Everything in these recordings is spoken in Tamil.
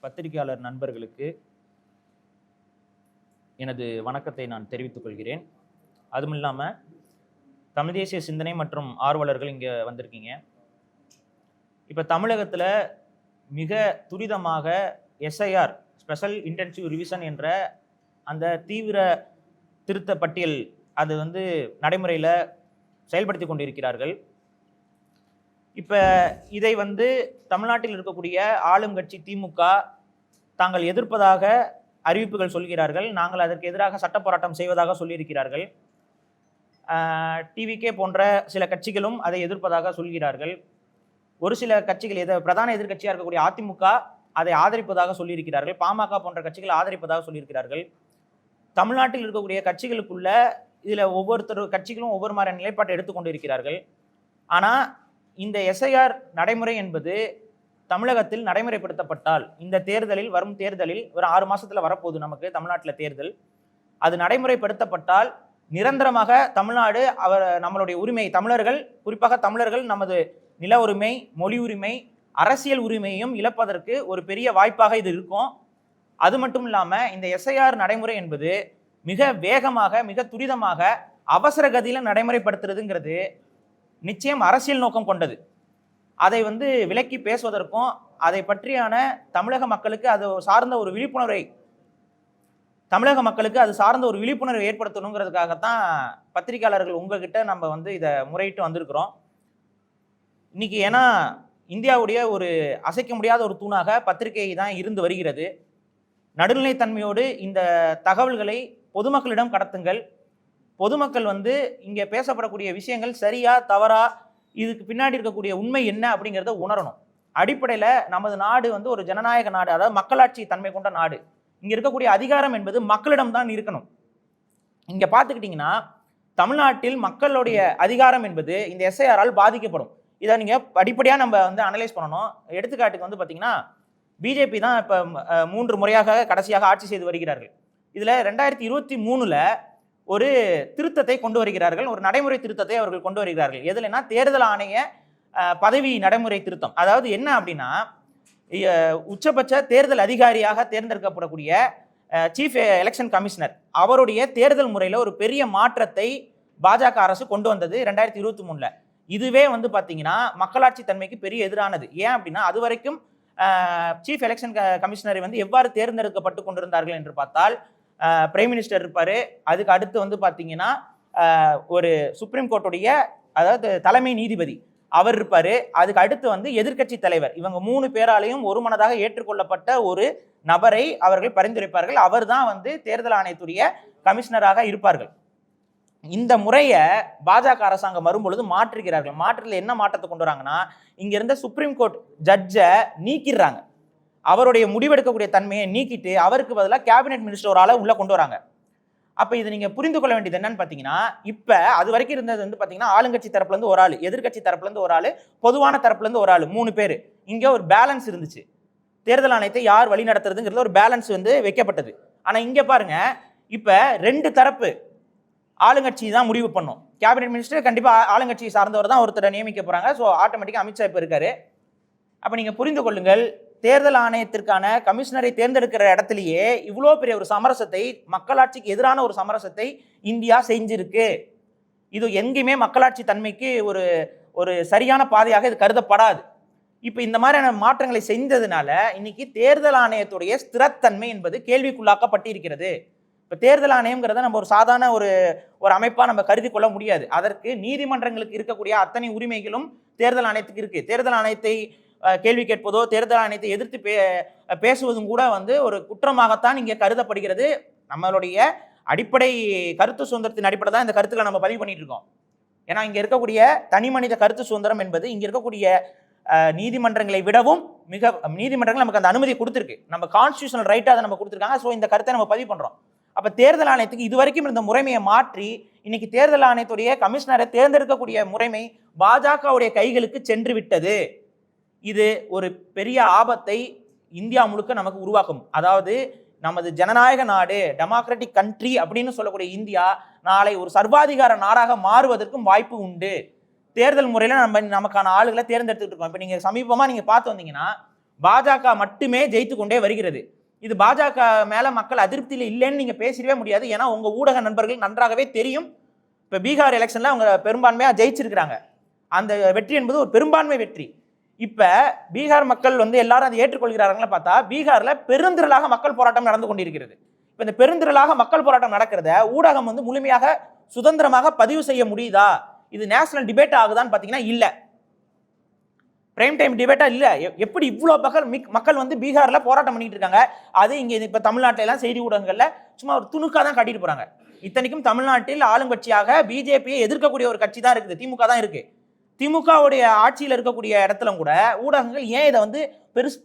பத்திரிகையாளர் நண்பர்களுக்கு எனது வணக்கத்தை நான் தெரிவித்துக் கொள்கிறேன். அதுவும் இல்லாமல் தமிழ் தேசிய சிந்தனை மற்றும் ஆர்வலர்கள் இங்கே வந்திருக்கீங்க. இப்போ தமிழகத்தில் மிக துரிதமாக எஸ்ஐஆர் ஸ்பெஷல் இன்டென்சிவ் ரிவிஷன் என்ற அந்த தீவிர திருத்த பட்டியல் அது நடைமுறையில் செயல்படுத்தி கொண்டிருக்கிறார்கள். இப்போ இதை தமிழ்நாட்டில் இருக்கக்கூடிய ஆளும் கட்சி திமுக தாங்கள் எதிர்ப்பதாக அறிவிப்புகள் சொல்கிறார்கள். நாங்கள் அதற்கு எதிராக சட்ட போராட்டம் செய்வதாக சொல்லியிருக்கிறார்கள். டிவிகே போன்ற சில கட்சிகளும் அதை எதிர்ப்பதாக சொல்கிறார்கள். ஒரு சில கட்சிகள் பிரதான எதிர்கட்சியாக இருக்கக்கூடிய அதிமுக அதை ஆதரிப்பதாக சொல்லியிருக்கிறார்கள். பாமக போன்ற கட்சிகள் ஆதரிப்பதாக சொல்லியிருக்கிறார்கள். தமிழ்நாட்டில் இருக்கக்கூடிய கட்சிகளுக்குள்ள இதில் ஒவ்வொருத்தர் கட்சிகளும் ஒவ்வொரு மாதிரியான நிலைப்பாட்டை எடுத்துக்கொண்டு இருக்கிறார்கள். ஆனால் இந்த எஸ்ஐஆர் நடைமுறை என்பது தமிழகத்தில் நடைமுறைப்படுத்தப்பட்டால் இந்த தேர்தலில் வரும் தேர்தலில் ஒரு 6 மாசத்துல வரப்போகுது நமக்கு தமிழ்நாட்டில் தேர்தல். அது நடைமுறைப்படுத்தப்பட்டால் நிரந்தரமாக தமிழ்நாடு நம்மளுடைய உரிமை தமிழர்கள் குறிப்பாக தமிழர்கள் நமது நில உரிமை, மொழி உரிமை, அரசியல் உரிமையையும் இழப்பதற்கு ஒரு பெரிய வாய்ப்பாக இது இருக்கும். அது மட்டும் இல்லாமல் இந்த எஸ்ஐஆர் நடைமுறை என்பது மிக வேகமாக மிக துரிதமாக அவசர கதியில் நடைமுறைப்படுத்துறதுங்கிறது நிச்சயம் அரசியல் நோக்கம் கொண்டது. அதை விலக்கி பேசுவதற்கும் அதை பற்றியான தமிழக மக்களுக்கு அது சார்ந்த ஒரு விழிப்புணர்வை ஏற்படுத்தணுங்கிறதுக்காகத்தான் பத்திரிகையாளர்கள் உங்ககிட்ட நம்ம இதை முறையிட்டு வந்திருக்கிறோம் இன்னைக்கு. ஏன்னா இந்தியாவுடைய ஒரு அசைக்க முடியாத ஒரு தூணாக பத்திரிகை தான் இருந்து வருகிறது. நடுநிலைத்தன்மையோடு இந்த தகவல்களை பொதுமக்களிடம் கடத்துங்கள். பொதுமக்கள் இங்கே பேசப்படக்கூடிய விஷயங்கள் சரியா தவறா, இதுக்கு பின்னாடி இருக்கக்கூடிய உண்மை என்ன அப்படிங்கிறத உணரணும். அடிப்படையில் நமது நாடு ஒரு ஜனநாயக நாடு, அதாவது மக்களாட்சி தன்மை கொண்ட நாடு. இங்கே இருக்கக்கூடிய அதிகாரம் என்பது மக்களிடம் தான் இருக்கணும். இங்கே பார்த்துக்கிட்டிங்கன்னா தமிழ்நாட்டில் மக்களுடைய அதிகாரம் என்பது இந்த எஸ்ஐஆரால் பாதிக்கப்படும். இதை நீங்கள் படிப்படியாக நம்ம அனலைஸ் பண்ணணும். எடுத்துக்காட்டுக்கு பார்த்தீங்கன்னா பிஜேபி தான் இப்போ 3 முறையாக கடைசியாக ஆட்சி செய்து வருகிறார்கள். இதில் 2023 ஒரு திருத்தத்தை கொண்டு வருகிறார்கள், ஒரு நடைமுறை திருத்தத்தை அவர்கள் கொண்டு வருகிறார்கள். எதுலன்னா தேர்தல் ஆணைய பதவி நடைமுறை திருத்தம். அதாவது என்ன அப்படின்னா, உச்சபட்ச தேர்தல் அதிகாரியாக தேர்ந்தெடுக்கப்படக்கூடிய சீஃப் எலெக்ஷன் கமிஷனர் அவருடைய தேர்தல் முறையில் ஒரு பெரிய மாற்றத்தை பாஜக அரசு கொண்டு வந்தது 2023. இதுவே பார்த்தீங்கன்னா மக்களாட்சி தன்மைக்கு பெரிய எதிரானது. ஏன் அப்படின்னா அது வரைக்கும் சீஃப் எலெக்ஷன் கமிஷனரை எவ்வாறு தேர்ந்தெடுக்கப்பட்டு கொண்டிருந்தார்கள் என்று பார்த்தால் பிரைம் மினிஸ்டர் இருப்பார். அதுக்கு அடுத்து பார்த்தீங்கன்னா ஒரு சுப்ரீம் கோர்ட்டுடைய அதாவது தலைமை நீதிபதி அவர் இருப்பார். அதுக்கு அடுத்து எதிர்க்கட்சி தலைவர். இவங்க 3 பேராலையும் ஒருமனதாக ஏற்றுக்கொள்ளப்பட்ட ஒரு நபரை அவர்கள் பரிந்துரைப்பார்கள். அவர் தான் தேர்தல் ஆணையத்துடைய கமிஷனராக இருப்பார்கள். இந்த முறையை பாஜக அரசாங்கம் வரும்பொழுது மாற்றுகிறார்கள். மாற்றத்தில் என்ன மாற்றத்தை கொண்டு வராங்கன்னா, இங்க இருந்த சுப்ரீம் கோர்ட் ஜட்ஜை நீக்கிடுறாங்க. அவருடைய முடிவெடுக்கக்கூடிய தன்மையை நீக்கிட்டு அவருக்கு பதிலாக கேபினெட் மினிஸ்டர் ஒரு ஆளை உள்ள கொண்டு வராங்க. அப்போ இது நீங்க புரிந்து கொள்ள வேண்டியது என்னன்னு பார்த்தீங்கன்னா, இப்போ அது வரைக்கும் இருந்தது பார்த்தீங்கன்னா ஆளுங்கட்சி தரப்புலேருந்து ஒரு ஆள், எதிர்கட்சி தரப்புலேருந்து ஒரு ஆள், பொதுவான தரப்புலேருந்து ஒரு ஆள், 3 பேர். இங்கே ஒரு பேலன்ஸ் இருந்துச்சு. தேர்தல் ஆணையத்தை யார் வழி நடத்துறதுங்கிறது ஒரு பேலன்ஸ் வைக்கப்பட்டது. ஆனால் இங்கே பாருங்க, இப்போ 2 தரப்பு ஆளுங்கட்சி தான் முடிவு பண்ணும். கேபினெட் மினிஸ்டர் கண்டிப்பாக ஆளுங்கட்சியை சார்ந்தவர் தான் ஒருத்தரை நியமிக்க போகிறாங்க. ஸோ ஆட்டோமேட்டிக்காக அமித்ஷா இப்போ இருக்காரு. அப்போ நீங்கள் புரிந்து கொள்ளுங்கள், தேர்தல் ஆணையத்திற்கான கமிஷனரை தேர்ந்தெடுக்கிற இடத்துலையே இவ்வளோ பெரிய ஒரு சமரசத்தை, மக்களாட்சிக்கு எதிரான ஒரு சமரசத்தை இந்தியா செஞ்சிருக்கு. இது எங்கேயுமே மக்களாட்சி தன்மைக்கு ஒரு சரியான பாதையாக இது கருதப்படாது. இப்போ இந்த மாதிரியான மாற்றங்களை செஞ்சதுனால இன்னைக்கு தேர்தல் ஆணையத்துடைய ஸ்திரத்தன்மை என்பது கேள்விக்குள்ளாக்கப்பட்டிருக்கிறது. இப்போ தேர்தல் ஆணையம்ங்கிறத நம்ம ஒரு சாதாரண ஒரு அமைப்பாக நம்ம கருதி கொள்ள முடியாது. அதற்கு நீதிமன்றங்களுக்கு இருக்கக்கூடிய அத்தனை உரிமைகளும் தேர்தல் ஆணையத்துக்கு இருக்கு. தேர்தல் ஆணையத்தை கேள்வி கேட்பதோ தேர்தல் ஆணையத்தை எதிர்த்து பேசுவதும் கூட ஒரு குற்றமாகத்தான் இங்கே கருதப்படுகிறது. நம்மளுடைய அடிப்படை கருத்து சுதந்திரத்தின் அடிப்படை தான் இந்த கருத்துக்களை நம்ம பதிவு பண்ணிட்டு இருக்கோம். ஏன்னா இங்கே இருக்கக்கூடிய தனி மனித கருத்து சுதந்திரம் என்பது இங்கே இருக்கக்கூடிய நீதிமன்றங்களை விடவும் நீதிமன்றங்கள் நமக்கு அந்த அனுமதி கொடுத்துருக்கு. நம்ம கான்ஸ்டியூஷனல் ரைட்டாக அதை நம்ம கொடுத்துருக்காங்க. ஸோ இந்த கருத்தை நம்ம பதிவு பண்ணுறோம். அப்போ தேர்தல் ஆணையத்துக்கு இதுவரைக்கும் இருந்த முறைமையை மாற்றி இன்னைக்கு தேர்தல் ஆணையத்துடைய கமிஷனரை தேர்ந்தெடுக்கக்கூடிய முறைமை பாஜகவுடைய கைகளுக்கு சென்று விட்டது. இது ஒரு பெரிய ஆபத்தை இந்தியா முழுக்க நமக்கு உருவாக்கும். அதாவது நமது ஜனநாயக நாடு, டெமோக்ராட்டிக் கண்ட்ரி அப்படின்னு சொல்லக்கூடிய இந்தியா நாளை ஒரு சர்வாதிகார நாடாக மாறுவதற்கும் வாய்ப்பு உண்டு. தேர்தல் முறையில் நமக்கான ஆளுகளை தேர்ந்தெடுத்துட்டு இருக்கோம். இப்போ நீங்கள் சமீபமாக நீங்கள் பார்த்து வந்தீங்கன்னா பாஜக மட்டுமே ஜெயித்து கொண்டே வருகிறது. இது பாஜக மேல மக்கள் அதிருப்தியில் இல்லைன்னு நீங்க பேசிடவே முடியாது. ஏன்னா உங்க ஊடக நண்பர்கள் நன்றாகவே தெரியும். இப்ப பீகார் எலெக்ஷன்ல அவங்க பெரும்பான்மையா ஜெயிச்சிருக்கிறாங்க. அந்த வெற்றி என்பது ஒரு பெரும்பான்மை வெற்றி. இப்ப பீகார் மக்கள் வந்து எல்லாரும் அதை ஏற்றுக்கொள்கிறார்கள் பார்த்தா பீகார்ல பெருந்திரளாக மக்கள் போராட்டம் நடந்து கொண்டிருக்கிறது. இப்ப இந்த பெருந்திரளாக மக்கள் போராட்டம் நடக்கிறத ஊடகம் வந்து முழுமையாக சுதந்திரமாக பதிவு செய்ய முடியுதா? இது நேஷனல் டிபேட் ஆகுதான்னு பாத்தீங்கன்னா இல்ல, பிரைம் டைம் டிபேட்டா இல்ல. எப்படி இவ்வளவு மக்கள் வந்து பீகார்ல போராட்டம் பண்ணிட்டு இருக்காங்க. அது இங்க இப்ப தமிழ்நாட்டில எல்லாம் செய்தி ஊடகங்கள்ல சும்மா ஒரு துணுக்கா தான் காட்டிட்டு போறாங்க. இத்தனைக்கும் தமிழ்நாட்டில் ஆளுங்கட்சியாக பிஜேபியை எதிர்க்கக்கூடிய ஒரு கட்சி தான் இருக்குது, திமுக தான் இருக்கு. திமுகவுடைய ஆட்சியில் இருக்கக்கூடிய இடத்துல கூட ஊடகங்கள் ஏன் இதை வந்து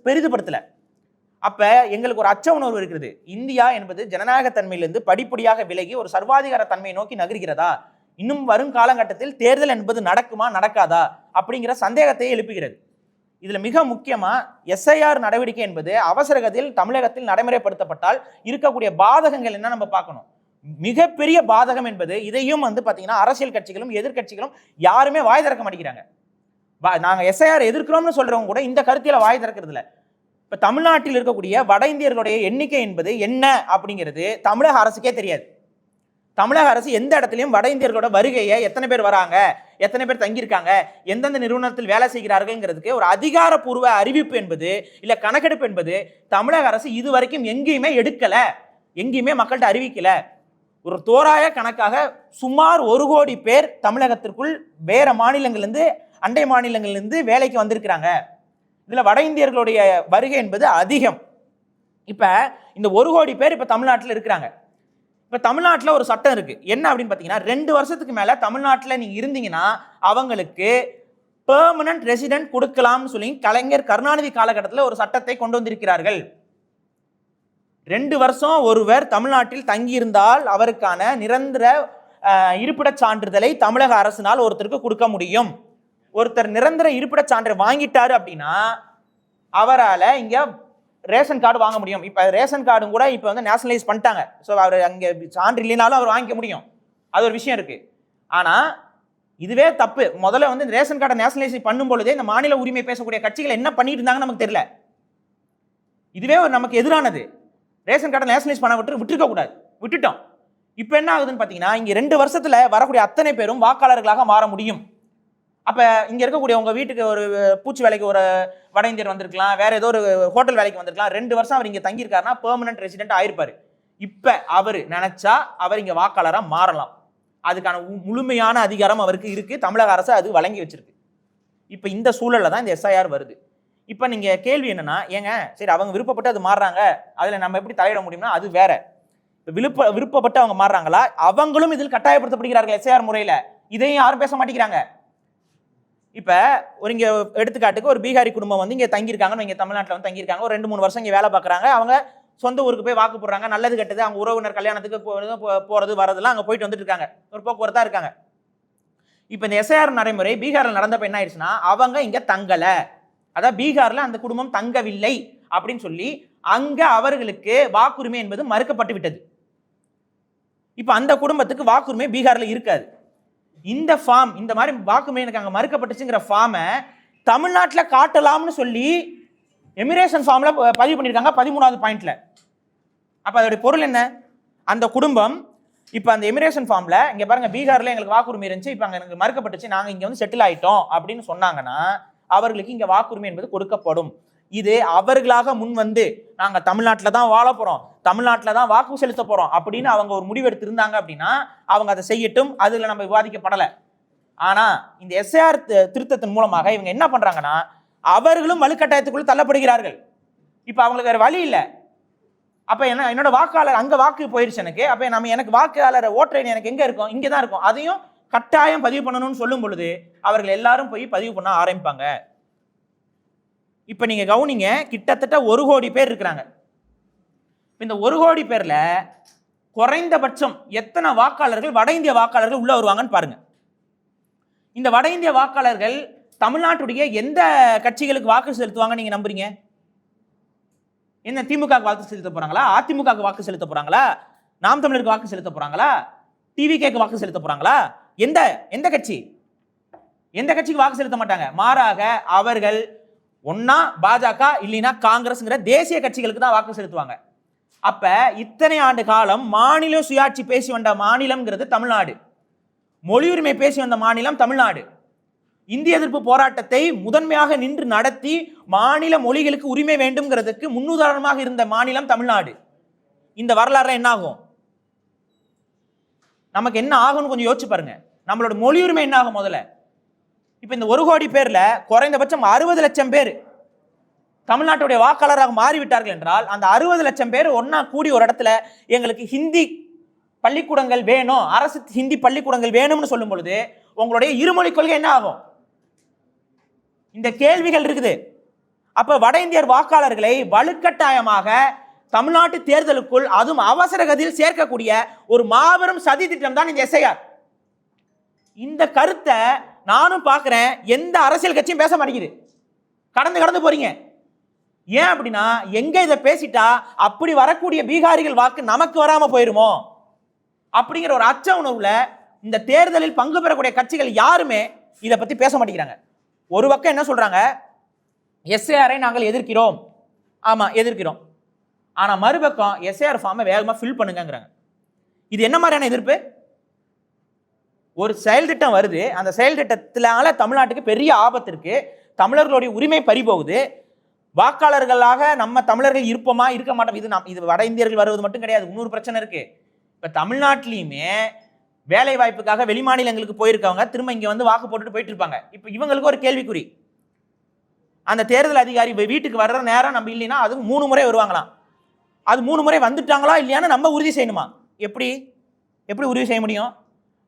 பெரிதுபடுத்தல? அப்ப எங்களுக்கு ஒரு அச்ச உணர்வு இருக்கிறது. இந்தியா என்பது ஜனநாயக தன்மையிலிருந்து படிப்படியாக விலகி ஒரு சர்வாதிகார தன்மையை நோக்கி நகர்கிறதா? இன்னும் வரும் காலகட்டத்தில் தேர்தல் என்பது நடக்குமா நடக்காதா அப்படிங்கிற சந்தேகத்தை எழுப்புகிறது. இதுல மிக முக்கியமா எஸ்ஐஆர் நடவடிக்கை என்பது அவசரகத்தில் தமிழகத்தில் நடைமுறைப்படுத்தப்பட்டால் இருக்கக்கூடிய பாதகங்கள் என்ன நம்ம பார்க்கணும். மிகப்பெரிய பாதகம் என்பது இதையும் வந்து பாத்தீங்கன்னா அரசியல் கட்சிகளும் எதிர்கட்சிகளும் யாருமே வாய் திறக்க மாட்டேங்கிறாங்க. நாங்க எஸ்ஐஆர் எதிர்க்கிறோம்னு சொல்றவங்க கூட இந்த கருத்தில வாய் திறக்கிறது இல்லை. இப்ப தமிழ்நாட்டில் இருக்கக்கூடிய வட இந்தியர்களுடைய எண்ணிக்கை என்பது என்ன அப்படிங்கிறது தமிழக அரசுக்கே தெரியாது. தமிழக அரசு எந்த இடத்துலையும் வட இந்தியர்களோட வருகையை எத்தனை பேர் வராங்க, எத்தனை பேர் தங்கியிருக்காங்க, எந்தெந்த நிறுவனத்தில் வேலை செய்கிறார்கள்ங்கிறதுக்கு ஒரு அதிகாரப்பூர்வ அறிவிப்பு என்பது இல்ல கணக்கெடுப்பு என்பது தமிழக அரசு இதுவரைக்கும் எங்கேயுமே எடுக்கல, எங்கேயுமே மக்கள்கிட்ட அறிவிக்கல. ஒரு தோராய கணக்காக சுமார் 1 கோடி பேர் தமிழகத்திற்குள் வேற மாநிலங்கள்லேருந்து அண்டை மாநிலங்கள்லேருந்து வேலைக்கு வந்திருக்கிறாங்க. இதுல வட இந்தியர்களுடைய வருகை என்பது அதிகம். இப்ப இந்த 1 கோடி பேர் இப்ப தமிழ்நாட்டில் இருக்கிறாங்க. இப்ப தமிழ்நாட்டில் ஒரு சட்டம் இருக்கு. என்ன அப்படின்னு பாத்தீங்கன்னா 2 வருஷத்துக்கு மேல தமிழ்நாட்டில் நீங்க இருந்தீங்கன்னா அவங்களுக்கு பெர்மனன்ட் ரெசிடென்ட் கொடுக்கலாம்னு சொல்லி கலைஞர் கருணாநிதி காலகட்டத்தில் ஒரு சட்டத்தை கொண்டு வந்திருக்கிறார்கள். 2 வருஷம் ஒருவர் தமிழ்நாட்டில் தங்கியிருந்தால் அவருக்கான நிரந்தர இருப்பிட சான்றிதழை தமிழக அரசினால் ஒருத்தருக்கு கொடுக்க முடியும். ஒருத்தர் நிரந்தர இருப்பிட சான்றை வாங்கிட்டாரு அப்படின்னா அவரால் இங்க ரேஷன் கார்டு வாங்க முடியும். இப்ப ரேஷன் கார்டும் கூட இப்ப வந்து நேஷனலைஸ் பண்ணிட்டாங்க. ஸோ அவர் அங்கே சான்று இல்லைனாலும் அவர் வாங்கிக்க முடியும். அது ஒரு விஷயம் இருக்கு. ஆனா இதுவே தப்பு. முதல்ல வந்து ரேஷன் கார்டை நேஷனலைஸ் பண்ணும் பொழுதே இந்த மாநில உரிமை பேசக்கூடிய கட்சிகள் என்ன பண்ணிட்டு இருந்தாங்கன்னு நமக்கு தெரியல. இதுவே ஒரு நமக்கு எதிரானது. ரேஷன் கார்டை நேஷனலைஸ் பண்ண விட்டுருக்க கூடாது, விட்டுட்டோம். இப்போ என்ன ஆகுதுன்னு பார்த்தீங்கன்னா இங்கே 2 வருஷத்துல வரக்கூடிய அத்தனை பேரும் வாக்காளர்களாக மாற முடியும். அப்போ இங்கே இருக்கக்கூடிய உங்கள் வீட்டுக்கு ஒரு பூச்சி வேலைக்கு ஒரு வட இந்தியர் வந்திருக்கலாம், வேற ஏதோ ஒரு ஹோட்டல் வேலைக்கு வந்திருக்கலாம். 2 வருஷம் அவர் இங்கே தங்கியிருக்காருன்னா பெர்மனன்ட் ரெசிடென்ட் ஆயிருப்பாரு. இப்போ அவர் நினைச்சா அவர் இங்கே வாக்காளராக மாறலாம். அதுக்கான முழுமையான அதிகாரம் அவருக்கு இருக்கு. தமிழக அரசு அது வழங்கி வச்சிருக்கு. இப்போ இந்த சூழல்ல தான் இந்த எஸ்ஐஆர் வருது. இப்போ நீங்க கேள்வி என்னன்னா, ஏங்க சரி அவங்க விருப்பப்பட்டு அது மாறுறாங்க, அதுல நம்ம எப்படி தலையிட முடியும்னா அது வேற. விருப்பப்பட்டு அவங்க மாறுறாங்களா, அவங்களும் இதில் கட்டாயப்படுத்தப்படுகிறார்கள் எஸ்ஐஆர் முறையில. இதையும் யாரும் பேச மாட்டேங்கிறாங்க. இப்ப ஒரு இங்க எடுத்துக்காட்டுக்கு ஒரு பீகாரி குடும்பம் வந்து இங்க தங்கியிருக்காங்கன்னு, இங்க தமிழ்நாட்டில் வந்து தங்கியிருக்காங்க, ஒரு 2-3 வருஷம் இங்க வேலை பார்க்குறாங்க. அவங்க சொந்த ஊருக்கு போய் வாக்கு போடுறாங்க, நல்லது கெட்டது அவங்க உறவினர் கல்யாணத்துக்கு போறது வரதெல்லாம் அங்க போயிட்டு வந்துட்டு இருக்காங்க, ஒரு போக்குவரத்தா இருக்காங்க. இப்ப இந்த எஸ்ஐஆர் நடைமுறை பீகார்ல நடந்தப்ப என்ன ஆயிடுச்சுன்னா அவங்க இங்க தங்கல, அதாவது பீகார்ல அந்த குடும்பம் தங்கவில்லை அப்படின்னு சொல்லி அங்க அவர்களுக்கு வாக்குரிமை என்பது மறுக்கப்பட்டு விட்டது. இப்ப அந்த குடும்பத்துக்கு வாக்குரிமை பீகார்ல இருக்காது. இந்த ஃபார்ம், இந்த மாதிரி வாக்குரிமை எனக்கு அங்க மறுக்கப்பட்டுச்சுங்கிற ஃபார்மை தமிழ்நாட்டில் காட்டலாம்னு சொல்லி எமிரேஷன் ஃபார்ம்ல பதிவு பண்ணியிருக்காங்க 13வது பாயிண்ட்ல. அப்ப அதோட பொருள் என்ன? அந்த குடும்பம் இப்ப அந்த எமிரேஷன் ஃபார்ம்ல இங்க பாருங்க பீகார்ல எங்களுக்கு வாக்குரிமை இருந்துச்சு, இப்ப அங்க எனக்கு மறுக்கப்பட்டுச்சு, நாங்க இங்க வந்து செட்டில் ஆயிட்டோம் அப்படின்னு சொன்னாங்கன்னா அவர்களுக்கு இங்க வாக்குரிமை என்பது கொடுக்கப்படும். இது அவர்களாக முன் வந்து நாங்க தமிழ்நாட்டில் தான் வாழ போறோம், தமிழ்நாட்டில் தான் வாக்கு செலுத்த போறோம் அப்படின்னு அவங்க ஒரு முடிவெடுத்து இருந்தாங்க அப்படின்னா அவங்க அதை செய்யட்டும், அதுல நம்ம விவாதிக்கப்படலை. ஆனா இந்த எஸ்ஐஆர் திருத்தத்தின் மூலமாக இவங்க என்ன பண்றாங்கன்னா அவர்களும் வலுக்கட்டாயத்துக்குள் தள்ளப்படுகிறார்கள். இப்ப அவங்களுக்கு வேற வழி இல்லை. அப்ப என்ன, என்னோட வாக்காளர் அங்க வாக்கு போயிருச்சு எனக்கு, அப்ப நம்ம எனக்கு வாக்காளர் ஓட்டர் எனக்கு எங்க இருக்கும், இங்கதான் இருக்கும், அதையும் கட்டாயம் பதிவு பண்ணணும்னு சொல்லும் பொழுது அவர்கள் எல்லாரும் போய் பதிவு பண்ண ஆரம்பிப்பாங்க. இப்ப நீங்க கவனிங்க, கிட்டத்தட்ட 1 கோடி பேர் இருக்கிறாங்க. இந்த 1 கோடி பேர்ல குறைந்தபட்சம் எத்தனை வாக்காளர்கள் வட இந்திய வாக்காளர்கள் உள்ள வருவாங்கன்னு பாருங்க. இந்த வட இந்திய வாக்காளர்கள் தமிழ்நாட்டுடைய எந்த கட்சிகளுக்கு வாக்கு செலுத்துவாங்க நீங்க நம்புறீங்க? என்ன, திமுக வாக்கு செலுத்த போறாங்களா, அதிமுக வாக்கு செலுத்த போறாங்களா, நாம் தமிழருக்கு வாக்கு செலுத்த போறாங்களா, டிவிகேக்கு வாக்கு செலுத்த போறாங்களா? எந்த கட்சி, எந்த கட்சிக்கு வாக்கு செலுத்த மாட்டாங்க. மாறாக அவர்கள் ஒன்னா பாஜக இல்லைன்னா காங்கிரஸ்ங்கிற தேசிய கட்சிகளுக்கு தான் வாக்கு செலுத்துவாங்க. அப்ப இத்தனை ஆண்டு காலம் மாநில சுயாட்சி பேசி வந்த மாநிலம்ங்கிறது தமிழ்நாடு, மொழி உரிமை பேசி வந்த மாநிலம் தமிழ்நாடு. இந்திய எதிர்ப்பு போராட்டத்தை முதன்மையாக நின்று நடத்தி மாநில மொழிகளுக்கு உரிமை வேண்டும்ங்கிறதுக்கு முன்னுதாரணமாக இருந்த மாநிலம் தமிழ்நாடு. இந்த வரலாறு என்ன ஆகும், நமக்கு என்ன ஆகும்னு கொஞ்சம் யோசிச்சு பாருங்க. நம்மளோட மொழி உரிமை என்ன ஆகும் முதல்ல? இப்ப இந்த 1 கோடி பேர்ல குறைந்தபட்சம் 60 லட்சம் பேர் தமிழ்நாட்டுடைய வாக்காளராக மாறிவிட்டார்கள் என்றால், அந்த 60 லட்சம் பேர் ஒன்னா கூடி ஒரு இடத்துல எங்களுக்கு ஹிந்தி பள்ளிக்கூடங்கள் வேணும், அரசு ஹிந்தி பள்ளிக்கூடங்கள் வேணும்னு சொல்லும் பொழுது உங்களுடைய இருமொழி கொள்கை என்ன ஆகும்? இந்த கேள்விகள் இருக்குது. அப்ப வட இந்தியர் வாக்காளர்களை வலுக்கட்டாயமாக தமிழ்நாட்டு தேர்தலுக்குள் அதுவும் அவசர கதியில் சேர்க்கக்கூடிய ஒரு மாபெரும் சதி திட்டம் தான் இந்த SIR. இந்த கருத்தை நானும் பார்க்கிறேன், எந்த அரசியல் கட்சியும் பேச மாட்டேங்குது, கடந்து போறீங்க. ஏன் அப்படின்னா, எங்க இதை பேசிட்டா அப்படி வரக்கூடிய பீகாரிகள் வாக்கு நமக்கு வராம போயிருமோ அப்படிங்கிற ஒரு அச்ச உணர்வுல இந்த தேர்தலில் பங்கு பெறக்கூடிய கட்சிகள் யாருமே இதை பத்தி பேச மாட்டேங்கிறாங்க. ஒரு பக்கம் என்ன சொல்றாங்க, SIR-ஐ நாங்கள் எதிர்க்கிறோம், ஆமா எதிர்க்கிறோம், ஆனா மறுபக்கம் SIR ஃபார்மை வேகமா ஃபில் பண்ணுங்கிறாங்க. இது என்ன மாதிரியான எதிர்ப்பு? ஒரு செயல் திட்டம் வருது, அந்த செயல் திட்டத்தினால தமிழ்நாட்டுக்கு பெரிய ஆபத்து இருக்கு, தமிழர்களுடைய உரிமை பறிபோகுது, வாக்காளர்களாக நம்ம தமிழர்கள் இருப்போமா இருக்க மாட்டோம். இது வட இந்தியர்கள் வருவது மட்டும் கிடையாது, இன்னொரு பிரச்சனை இருக்கு. இப்ப தமிழ்நாட்டிலையுமே வேலை வாய்ப்புக்காக வெளிமாநிலங்களுக்கு போயிருக்கவங்க திரும்ப இங்க வந்து வாக்கு போட்டுட்டு போயிட்டு இருப்பாங்க. இப்ப இவங்களுக்கு ஒரு கேள்விக்குறி, அந்த தேர்தல் அதிகாரி வீட்டுக்கு வர்ற நேரம் நம்ம இல்லைன்னா அது 3 முறை வருவாங்களாம். அது 3 முறை வந்துட்டாங்களா இல்லையான்னு நம்ம உறுதி செய்யணுமா? எப்படி உறுதி செய்ய முடியும்?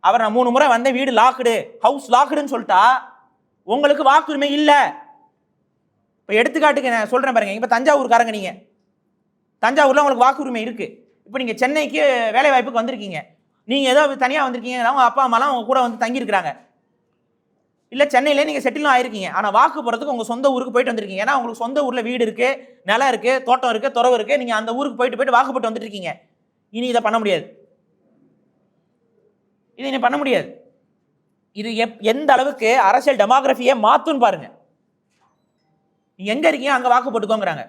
அவர் நான் 3 முறை வந்த வீடு லாக்குடு, ஹவுஸ் லாக்குடுன்னு சொல்லிட்டா உங்களுக்கு வாக்குரிமை இல்லை. இப்போ எடுத்துக்காட்டுக்கு நான் சொல்றேன் பாருங்க, இப்போ தஞ்சாவூர்காரங்க, நீங்க தஞ்சாவூர்ல உங்களுக்கு வாக்குரிமை இருக்கு. இப்போ நீங்க சென்னைக்கு வேலை வாய்ப்புக்கு வந்திருக்கீங்க, நீங்க ஏதோ தனியாக வந்திருக்கீங்க, அவங்க அப்பா அம்மாலாம் அவங்க கூட வந்து தங்கி இருக்கிறாங்க, இல்லை சென்னையிலே நீங்கள் செட்டிலும் ஆயிருக்கீங்க, ஆனால் வாக்கு போகிறதுக்கு உங்கள் சொந்த ஊருக்கு போயிட்டு வந்திருக்கீங்க. ஏன்னா உங்களுக்கு சொந்த ஊரில் வீடு இருக்குது, நிலம் இருக்குது, தோட்டம் இருக்குது, துறவு இருக்குது, நீங்கள் அந்த ஊருக்கு போயிட்டு வாக்கு போட்டு வந்துட்டு இருக்கீங்க. இனி இதை பண்ண முடியாது, இதை இனி பண்ண முடியாது. இது எந்த அளவுக்கு அரசியல் டெமோகிராஃபியை மாற்றுன்னு பாருங்க. நீங்க எங்கே இருக்கீங்க அங்கே வாக்கு போட்டுக்கோங்கிறாங்க.